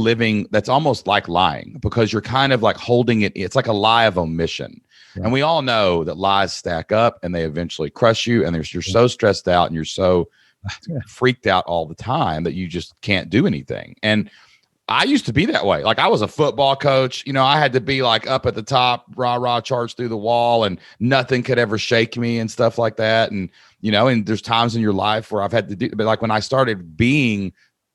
that's almost like lying, because you're kind of like holding it. It's like a lie of omission. Yeah. And we all know that lies stack up and they eventually crush you. And you're so stressed out and you're so freaked out all the time that you just can't do anything. And I used to be that way. Like I was a football coach. I had to be like up at the top, rah, charge through the wall, and nothing could ever shake me and stuff like that. And, and there's times in your life where I've had to do, but like when I started being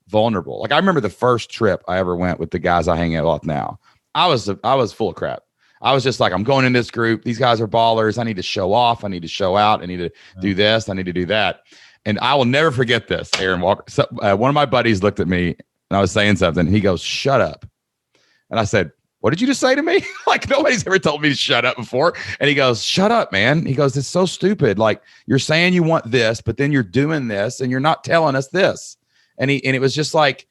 vulnerable, like I remember the first trip I ever went with the guys I hang out with now, I was full of crap. I was just like, I'm going in this group. These guys are ballers. I need to show off. I need to show out. I need to do this. I need to do that. And I will never forget this, Aaron Walker. So, one of my buddies looked at me and I was saying something. He goes, shut up. And I said, what did you just say to me? Like nobody's ever told me to shut up before. And he goes, shut up, man. He goes, it's so stupid. Like you're saying you want this, but then you're doing this and you're not telling us this. And it was just like,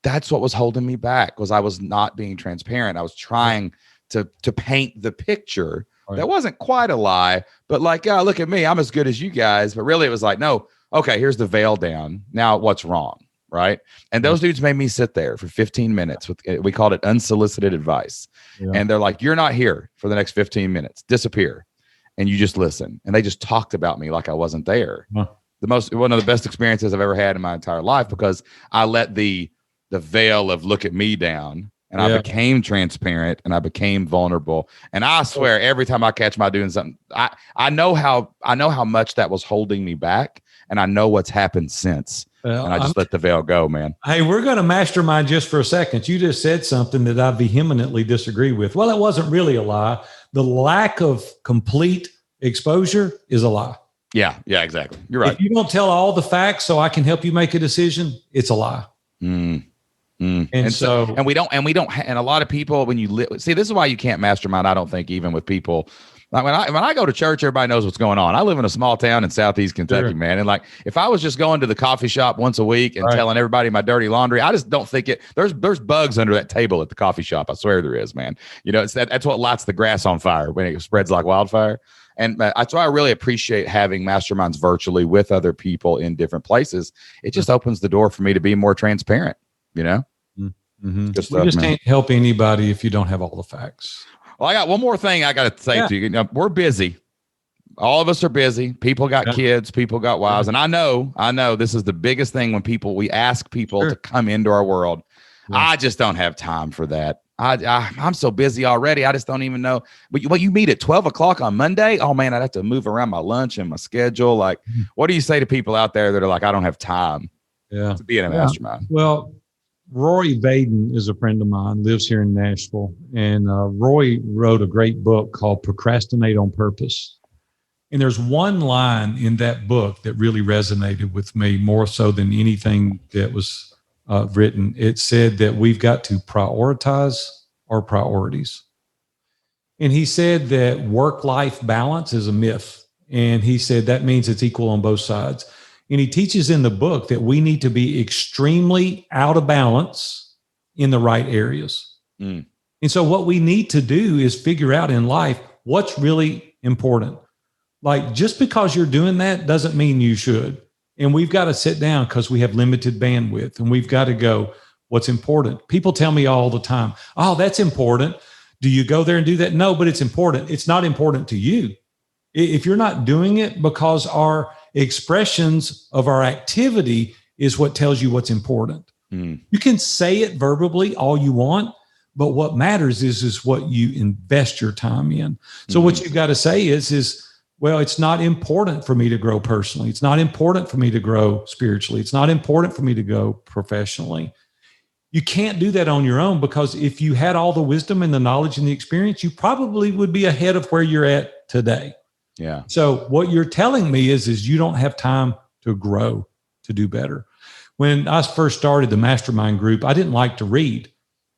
that's what was holding me back, was I was not being transparent. I was trying to paint the picture. Right. That wasn't quite a lie, but like, look at me, I'm as good as you guys. But really it was like, no, okay, here's the veil down. Now what's wrong? Right. And those dudes made me sit there for 15 minutes we called it unsolicited advice. Yeah. And they're like, you're not here for the next 15 minutes, disappear. And you just listen. And they just talked about me like I wasn't there. Huh. One of the best experiences I've ever had in my entire life, because I let the veil of look at me down, and I became transparent and I became vulnerable. And I swear every time I catch my doing something, I know how much that was holding me back, and I know what's happened since. And I just let the veil go, man. Hey, we're going to mastermind just for a second. You just said something that I vehemently disagree with. Well, it wasn't really a lie. The lack of complete exposure is a lie. Yeah, exactly. You're right. If you don't tell all the facts so I can help you make a decision, it's a lie. And we don't, and a lot of people, when you see, this is why you can't mastermind. I don't think even with people Like when I go to church, everybody knows what's going on. I live in a small town in Southeast Kentucky, man. And like, if I was just going to the coffee shop once a week and telling everybody my dirty laundry, I just don't think there's bugs under that table at the coffee shop. I swear there is, man. You know, that's what lights the grass on fire when it spreads like wildfire. And that's why I really appreciate having masterminds virtually with other people in different places. It just opens the door for me to be more transparent, you know? Mm-hmm. We just can't help anybody if you don't have all the facts. Well, I got one more thing I got to say to you. You know, we're busy. All of us are busy. People got kids. People got wives. And I know this is the biggest thing when we ask people to come into our world. I just don't have time for that. I'm so busy already. I just don't even know. But you meet at 12 o'clock on Monday? Oh, man, I'd have to move around my lunch and my schedule. Like, what do you say to people out there that are like, I don't have time to be in a mastermind? Well, Roy Vaden is a friend of mine, lives here in Nashville. And Roy wrote a great book called Procrastinate on Purpose. And there's one line in that book that really resonated with me more so than anything that was written. It said that we've got to prioritize our priorities. And he said that work-life balance is a myth. And he said that means it's equal on both sides. And he teaches in the book that we need to be extremely out of balance in the right areas. And so what we need to do is figure out in life what's really important. Like, just because you're doing that doesn't mean you should. And we've got to sit down because we have limited bandwidth, and we've got to go, what's important? People tell me all the time, oh, that's important. Do you go there and do that? No, but it's important. It's not important to you. If you're not doing it because our expressions of our activity is what tells you what's important. You can say it verbally all you want, but what matters is what you invest your time in. So what you've got to say is, well, it's not important for me to grow personally. It's not important for me to grow spiritually. It's not important for me to go professionally. You can't do that on your own, because if you had all the wisdom and the knowledge and the experience, you probably would be ahead of where you're at today. Yeah. So what you're telling me is you don't have time to grow, to do better. When I first started the Mastermind group, I didn't like to read.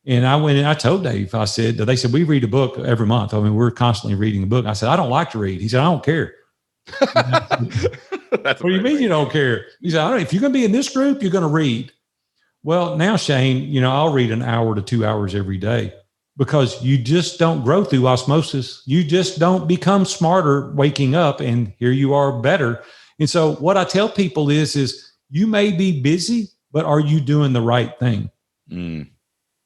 And I went and I told Dave, they said, we read a book every month. I mean, we're constantly reading a book. I said, I don't like to read. He said, I don't care. What do you mean you don't care? He said, if you're going to be in this group, you're going to read. Well, now, Shane, I'll read an hour to 2 hours every day, because you just don't grow through osmosis. You just don't become smarter waking up, and here you are better. And so what I tell people is you may be busy, but are you doing the right thing?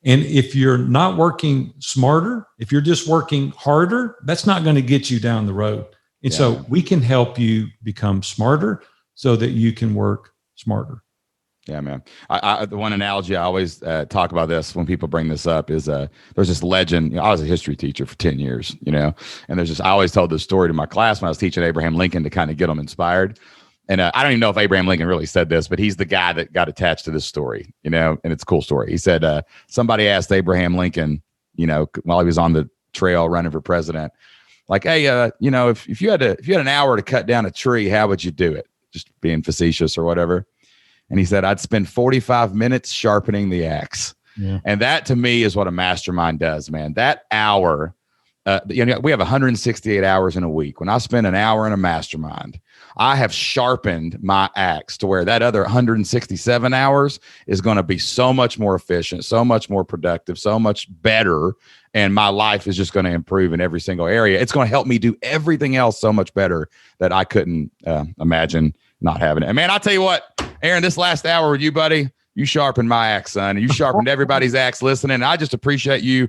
And if you're not working smarter, if you're just working harder, that's not going to get you down the road. And so we can help you become smarter so that you can work smarter. Yeah, man. The one analogy I always talk about this when people bring this up is there's this legend. I was a history teacher for 10 years, and I always told this story to my class when I was teaching Abraham Lincoln to kind of get them inspired. And I don't even know if Abraham Lincoln really said this, but he's the guy that got attached to this story, and it's a cool story. He said somebody asked Abraham Lincoln, while he was on the trail running for president, like, hey, if you had an hour to cut down a tree, how would you do it? Just being facetious or whatever. And he said, I'd spend 45 minutes sharpening the axe. Yeah. And that to me is what a mastermind does, man. That hour, we have 168 hours in a week. When I spend an hour in a mastermind, I have sharpened my axe to where that other 167 hours is going to be so much more efficient, so much more productive, so much better. And my life is just going to improve in every single area. It's going to help me do everything else so much better that I couldn't imagine not having it. And man, I'll tell you what, Aaron, this last hour with you, buddy, you sharpened my axe, son. You sharpened everybody's axe listening. And I just appreciate you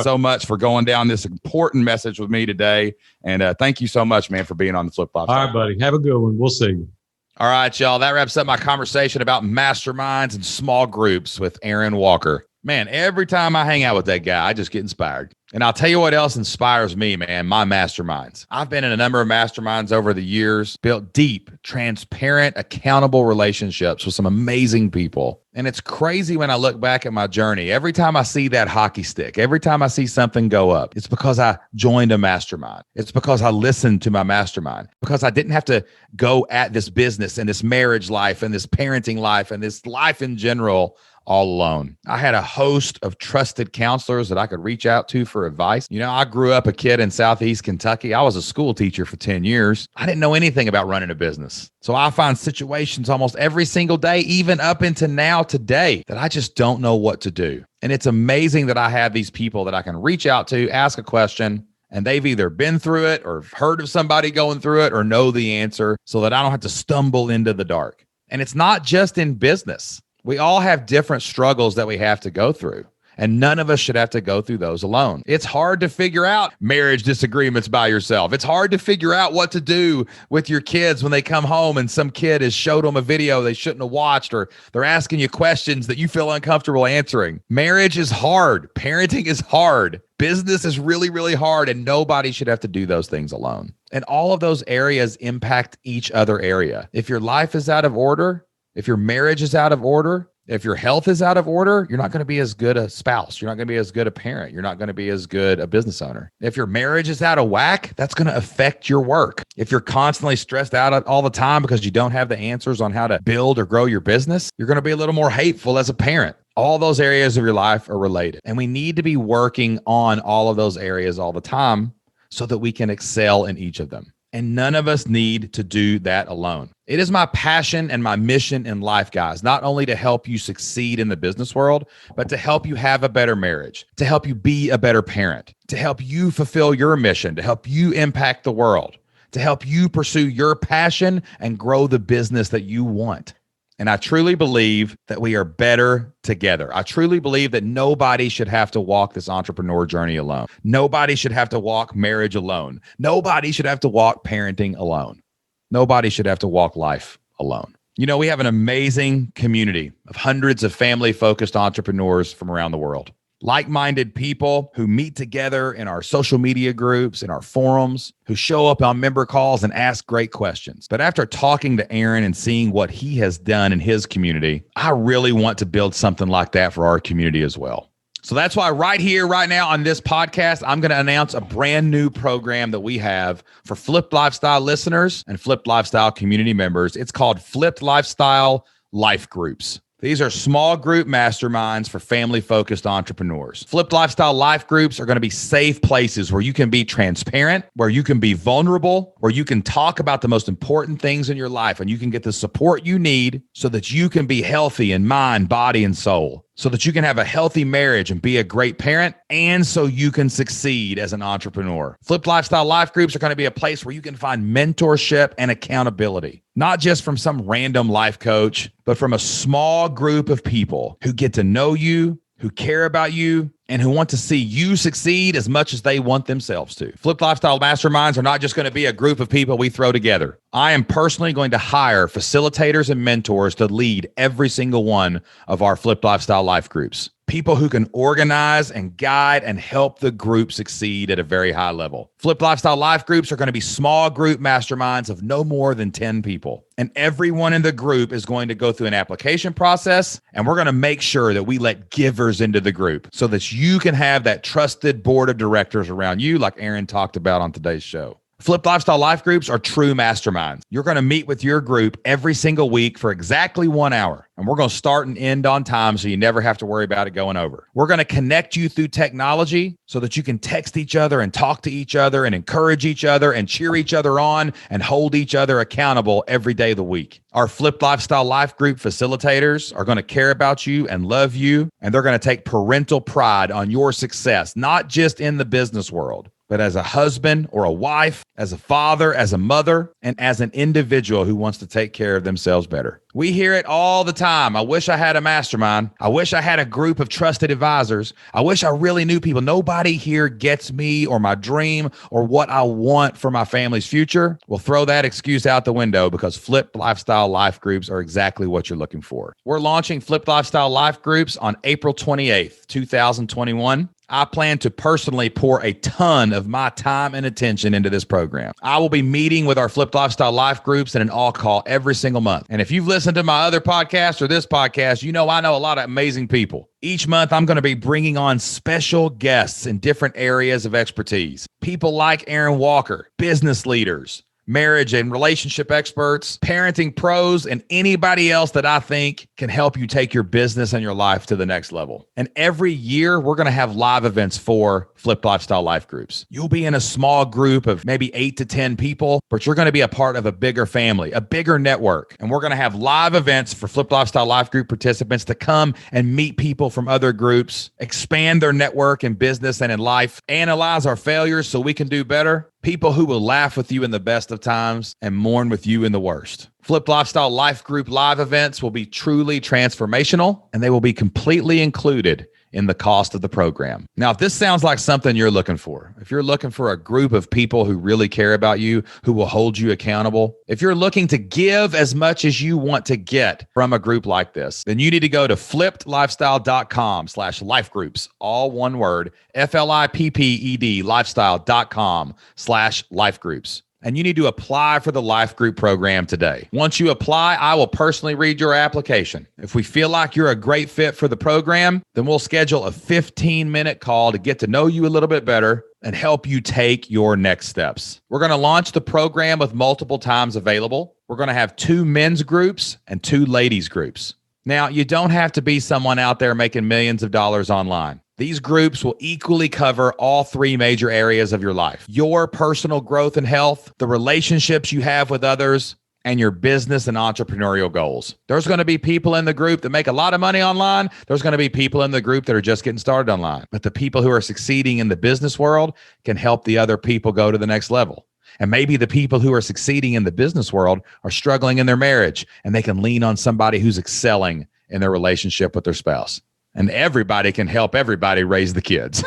so much for going down this important message with me today. And thank you so much, man, for being on the Flip Flop. All right, buddy. Have a good one. We'll see you. All right, y'all. That wraps up my conversation about masterminds and small groups with Aaron Walker. Man, every time I hang out with that guy, I just get inspired. And I'll tell you what else inspires me, man, my masterminds. I've been in a number of masterminds over the years, built deep, transparent, accountable relationships with some amazing people. And it's crazy when I look back at my journey. Every time I see that hockey stick, every time I see something go up, it's because I joined a mastermind. It's because I listened to my mastermind, because I didn't have to go at this business and this marriage life and this parenting life and this life in general all alone. I had a host of trusted counselors that I could reach out to for advice. I grew up a kid in Southeast Kentucky. I was a school teacher for 10 years. I didn't know anything about running a business. So I find situations almost every single day, even up into now today, that I just don't know what to do. And it's amazing that I have these people that I can reach out to, ask a question, and they've either been through it or heard of somebody going through it or know the answer so that I don't have to stumble into the dark. And it's not just in business. We all have different struggles that we have to go through, and none of us should have to go through those alone. It's hard to figure out marriage disagreements by yourself. It's hard to figure out what to do with your kids when they come home and some kid has showed them a video they shouldn't have watched, or they're asking you questions that you feel uncomfortable answering. Marriage is hard. Parenting is hard. Business is really, really hard, and nobody should have to do those things alone. And all of those areas impact each other area. If your life is out of order, if your marriage is out of order, if your health is out of order, you're not going to be as good a spouse. You're not going to be as good a parent. You're not going to be as good a business owner. If your marriage is out of whack, that's going to affect your work. If you're constantly stressed out all the time because you don't have the answers on how to build or grow your business, you're going to be a little more hateful as a parent. All those areas of your life are related, and we need to be working on all of those areas all the time so that we can excel in each of them. And none of us need to do that alone. It is my passion and my mission in life, guys, not only to help you succeed in the business world, but to help you have a better marriage, to help you be a better parent, to help you fulfill your mission, to help you impact the world, to help you pursue your passion and grow the business that you want. And I truly believe that we are better together. I truly believe that nobody should have to walk this entrepreneur journey alone. Nobody should have to walk marriage alone. Nobody should have to walk parenting alone. Nobody should have to walk life alone. We have an amazing community of hundreds of family-focused entrepreneurs from around the world. Like-minded people who meet together in our social media groups, in our forums, who show up on member calls and ask great questions. But after talking to Aaron and seeing what he has done in his community, I really want to build something like that for our community as well. So that's why right here, right now on this podcast, I'm going to announce a brand new program that we have for Flipped Lifestyle listeners and Flipped Lifestyle community members. It's called Flipped Lifestyle Life Groups. These are small group masterminds for family-focused entrepreneurs. Flipped Lifestyle Life Groups are going to be safe places where you can be transparent, where you can be vulnerable, where you can talk about the most important things in your life, and you can get the support you need so that you can be healthy in mind, body, and soul, so that you can have a healthy marriage and be a great parent, and so you can succeed as an entrepreneur. Flipped Lifestyle Life Groups are going to be a place where you can find mentorship and accountability, not just from some random life coach, but from a small group of people who get to know you, who care about you, and who want to see you succeed as much as they want themselves to. Flipped Lifestyle Masterminds are not just going to be a group of people we throw together. I am personally going to hire facilitators and mentors to lead every single one of our Flipped Lifestyle Life Groups. People who can organize and guide and help the group succeed at a very high level. Flipped Lifestyle Life Groups are going to be small group masterminds of no more than 10 people. And everyone in the group is going to go through an application process, and we're going to make sure that we let givers into the group so that you can have that trusted board of directors around you, like Aaron talked about on today's show. Flipped Lifestyle Life Groups are true masterminds. You're going to meet with your group every single week for exactly 1 hour. And we're going to start and end on time so you never have to worry about it going over. We're going to connect you through technology so that you can text each other and talk to each other and encourage each other and cheer each other on and hold each other accountable every day of the week. Our Flipped Lifestyle Life Group facilitators are going to care about you and love you, and they're going to take parental pride on your success, not just in the business world, but as a husband or a wife, as a father, as a mother, and as an individual who wants to take care of themselves better. We hear it all the time. I wish I had a mastermind. I wish I had a group of trusted advisors. I wish I really knew people. Nobody here gets me or my dream or what I want for my family's future. We'll throw that excuse out the window because Flipped Lifestyle Life Groups are exactly what you're looking for. We're launching Flipped Lifestyle Life Groups on April 28th, 2021. I plan to personally pour a ton of my time and attention into this program. I will be meeting with our Flipped Lifestyle Life Groups in an all-call every single month. And if you've listened to my other podcast or this podcast, you know I know a lot of amazing people. Each month, I'm going to be bringing on special guests in different areas of expertise. People like Aaron Walker, business leaders, marriage and relationship experts, parenting pros, and anybody else that I think can help you take your business and your life to the next level. And every year, we're going to have live events for Flipped Lifestyle Life Groups. You'll be in a small group of maybe 8 to 10 people, but you're going to be a part of a bigger family, a bigger network. And we're going to have live events for Flipped Lifestyle Life Group participants to come and meet people from other groups, expand their network in business and in life, analyze our failures so we can do better. People who will laugh with you in the best of times and mourn with you in the worst. Flipped Lifestyle Life Group live events will be truly transformational, and they will be completely included in the cost of the program. Now, if this sounds like something you're looking for, if you're looking for a group of people who really care about you, who will hold you accountable, if you're looking to give as much as you want to get from a group like this, then you need to go to flippedlifestyle.com/lifegroups, all one word, FLIPPED lifestyle.com/lifegroups. And you need to apply for the Life Group program today. Once you apply, I will personally read your application. If we feel like you're a great fit for the program, then we'll schedule a 15-minute call to get to know you a little bit better and help you take your next steps. We're going to launch the program with multiple times available. We're going to have 2 men's groups and 2 ladies groups. Now, you don't have to be someone out there making millions of dollars online. These groups will equally cover all 3 major areas of your life: your personal growth and health, the relationships you have with others, and your business and entrepreneurial goals. There's going to be people in the group that make a lot of money online. There's going to be people in the group that are just getting started online. But the people who are succeeding in the business world can help the other people go to the next level. And maybe the people who are succeeding in the business world are struggling in their marriage, and they can lean on somebody who's excelling in their relationship with their spouse. And everybody can help everybody raise the kids.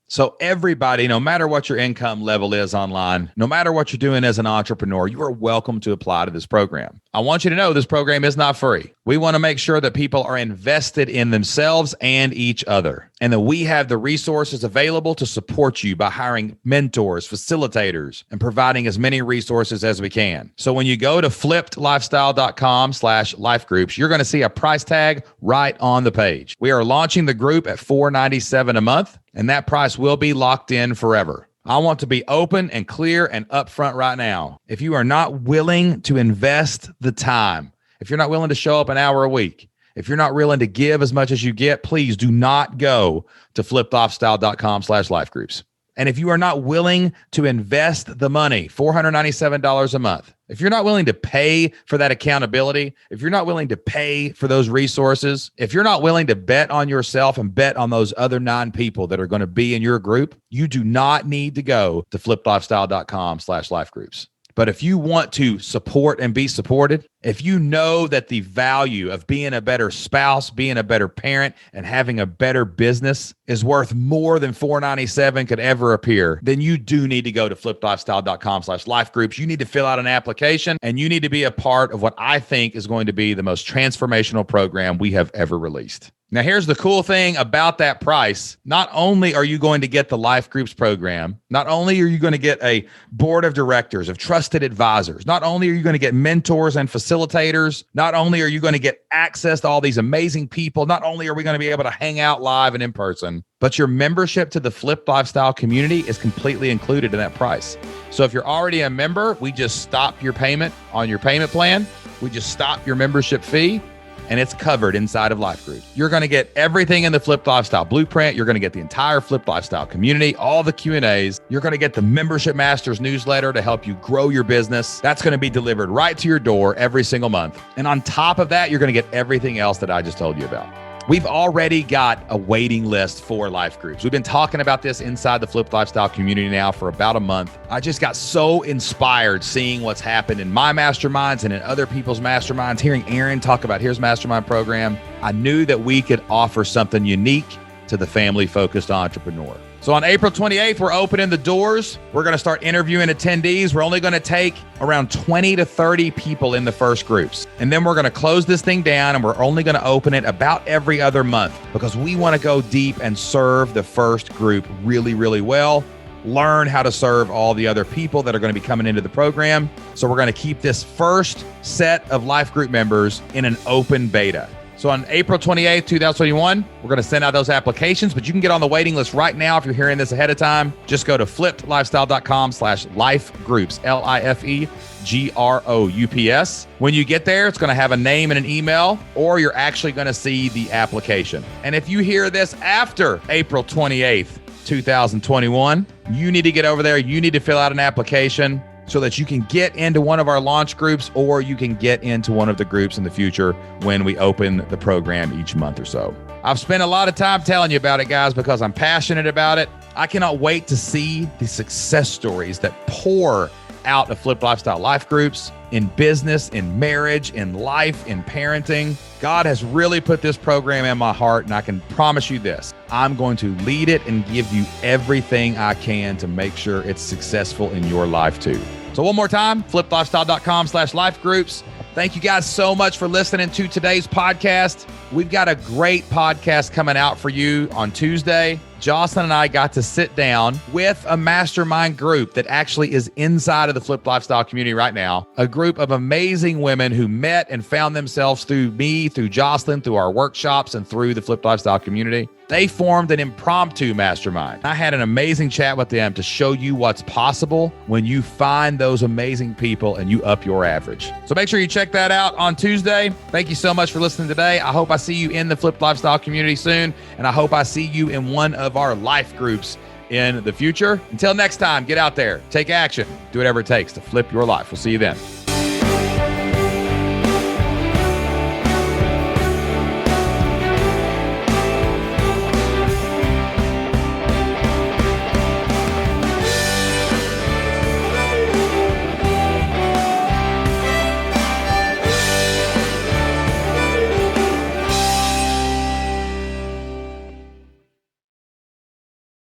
So everybody, no matter what your income level is online, no matter what you're doing as an entrepreneur, you are welcome to apply to this program. I want you to know this program is not free. We want to make sure that people are invested in themselves and each other, and that we have the resources available to support you by hiring mentors, facilitators, and providing as many resources as we can. So when you go to flippedlifestyle.com/lifegroups, you're going to see a price tag right on the page. We are launching the group at $497 a month, and that price will be locked in forever. I want to be open and clear and upfront right now. If you are not willing to invest the time, if you're not willing to show up an hour a week, if you're not willing to give as much as you get, please do not go to flippedlifestyle.com/lifegroups. And if you are not willing to invest the money, $497 a month, if you're not willing to pay for that accountability, if you're not willing to pay for those resources, if you're not willing to bet on yourself and bet on those other 9 people that are going to be in your group, you do not need to go to flippedlifestyle.com/lifegroups. But if you want to support and be supported, if you know that the value of being a better spouse, being a better parent, and having a better business is worth more than $497 could ever appear, then you do need to go to flippedlifestyle.com/lifegroups. You need to fill out an application, and you need to be a part of what I think is going to be the most transformational program we have ever released. Now, here's the cool thing about that price. Not only are you going to get the Life Groups program, not only are you going to get a board of directors, of trusted advisors, not only are you going to get mentors and facilitators, not only are you going to get access to all these amazing people, not only are we going to be able to hang out live and in person, but your membership to the Flipped Lifestyle community is completely included in that price. So if you're already a member, we just stop your payment on your payment plan. We just stop your membership fee, and it's covered inside of Life Group. You're going to get everything in the Flipped Lifestyle Blueprint. You're going to get the entire Flipped Lifestyle community, all the Q&As. You're going to get the Membership Masters newsletter to help you grow your business. That's going to be delivered right to your door every single month. And on top of that, you're going to get everything else that I just told you about. We've already got a waiting list for Life Groups. We've been talking about this inside the Flipped Lifestyle community now for about a month. I just got so inspired seeing what's happened in my masterminds and in other people's masterminds, hearing Aaron talk about his mastermind program. I knew that we could offer something unique to the family-focused entrepreneur. So on April 28th, we're opening the doors. We're going to start interviewing attendees. We're only going to take around 20 to 30 people in the first groups. And then we're going to close this thing down, and we're only going to open it about every other month because we want to go deep and serve the first group really, really well. Learn how to serve all the other people that are going to be coming into the program. So we're going to keep this first set of Life Group members in an open beta. So on April 28th, 2021, we're going to send out those applications, but you can get on the waiting list right now if you're hearing this ahead of time. Just go to flippedlifestyle.com/lifegroups, LIFEGROUPS. When you get there, it's going to have a name and an email, or you're actually going to see the application. And if you hear this after April 28th, 2021, you need to get over there. You need to fill out an application so that you can get into one of our launch groups, or you can get into one of the groups in the future when we open the program each month or so. I've spent a lot of time telling you about it, guys, because I'm passionate about it. I cannot wait to see the success stories that pour out of Flipped Lifestyle Life Groups in business, in marriage, in life, in parenting. God has really put this program in my heart, and I can promise you this. I'm going to lead it and give you everything I can to make sure it's successful in your life too. So one more time, flippedlifestyle.com/lifegroups. Thank you guys so much for listening to today's podcast. We've got a great podcast coming out for you on Tuesday. Jocelyn and I got to sit down with a mastermind group that actually is inside of the Flipped Lifestyle community right now. A group of amazing women who met and found themselves through me, through Jocelyn, through our workshops, and through the Flipped Lifestyle community. They formed an impromptu mastermind. I had an amazing chat with them to show you what's possible when you find those amazing people and you up your average. So make sure you check that out on Tuesday. Thank you so much for listening today. I hope I see you in the Flipped Lifestyle community soon, and I hope I see you in one of our life groups in the future. Until next time, get out there, take action, do whatever it takes to flip your life. We'll see you then.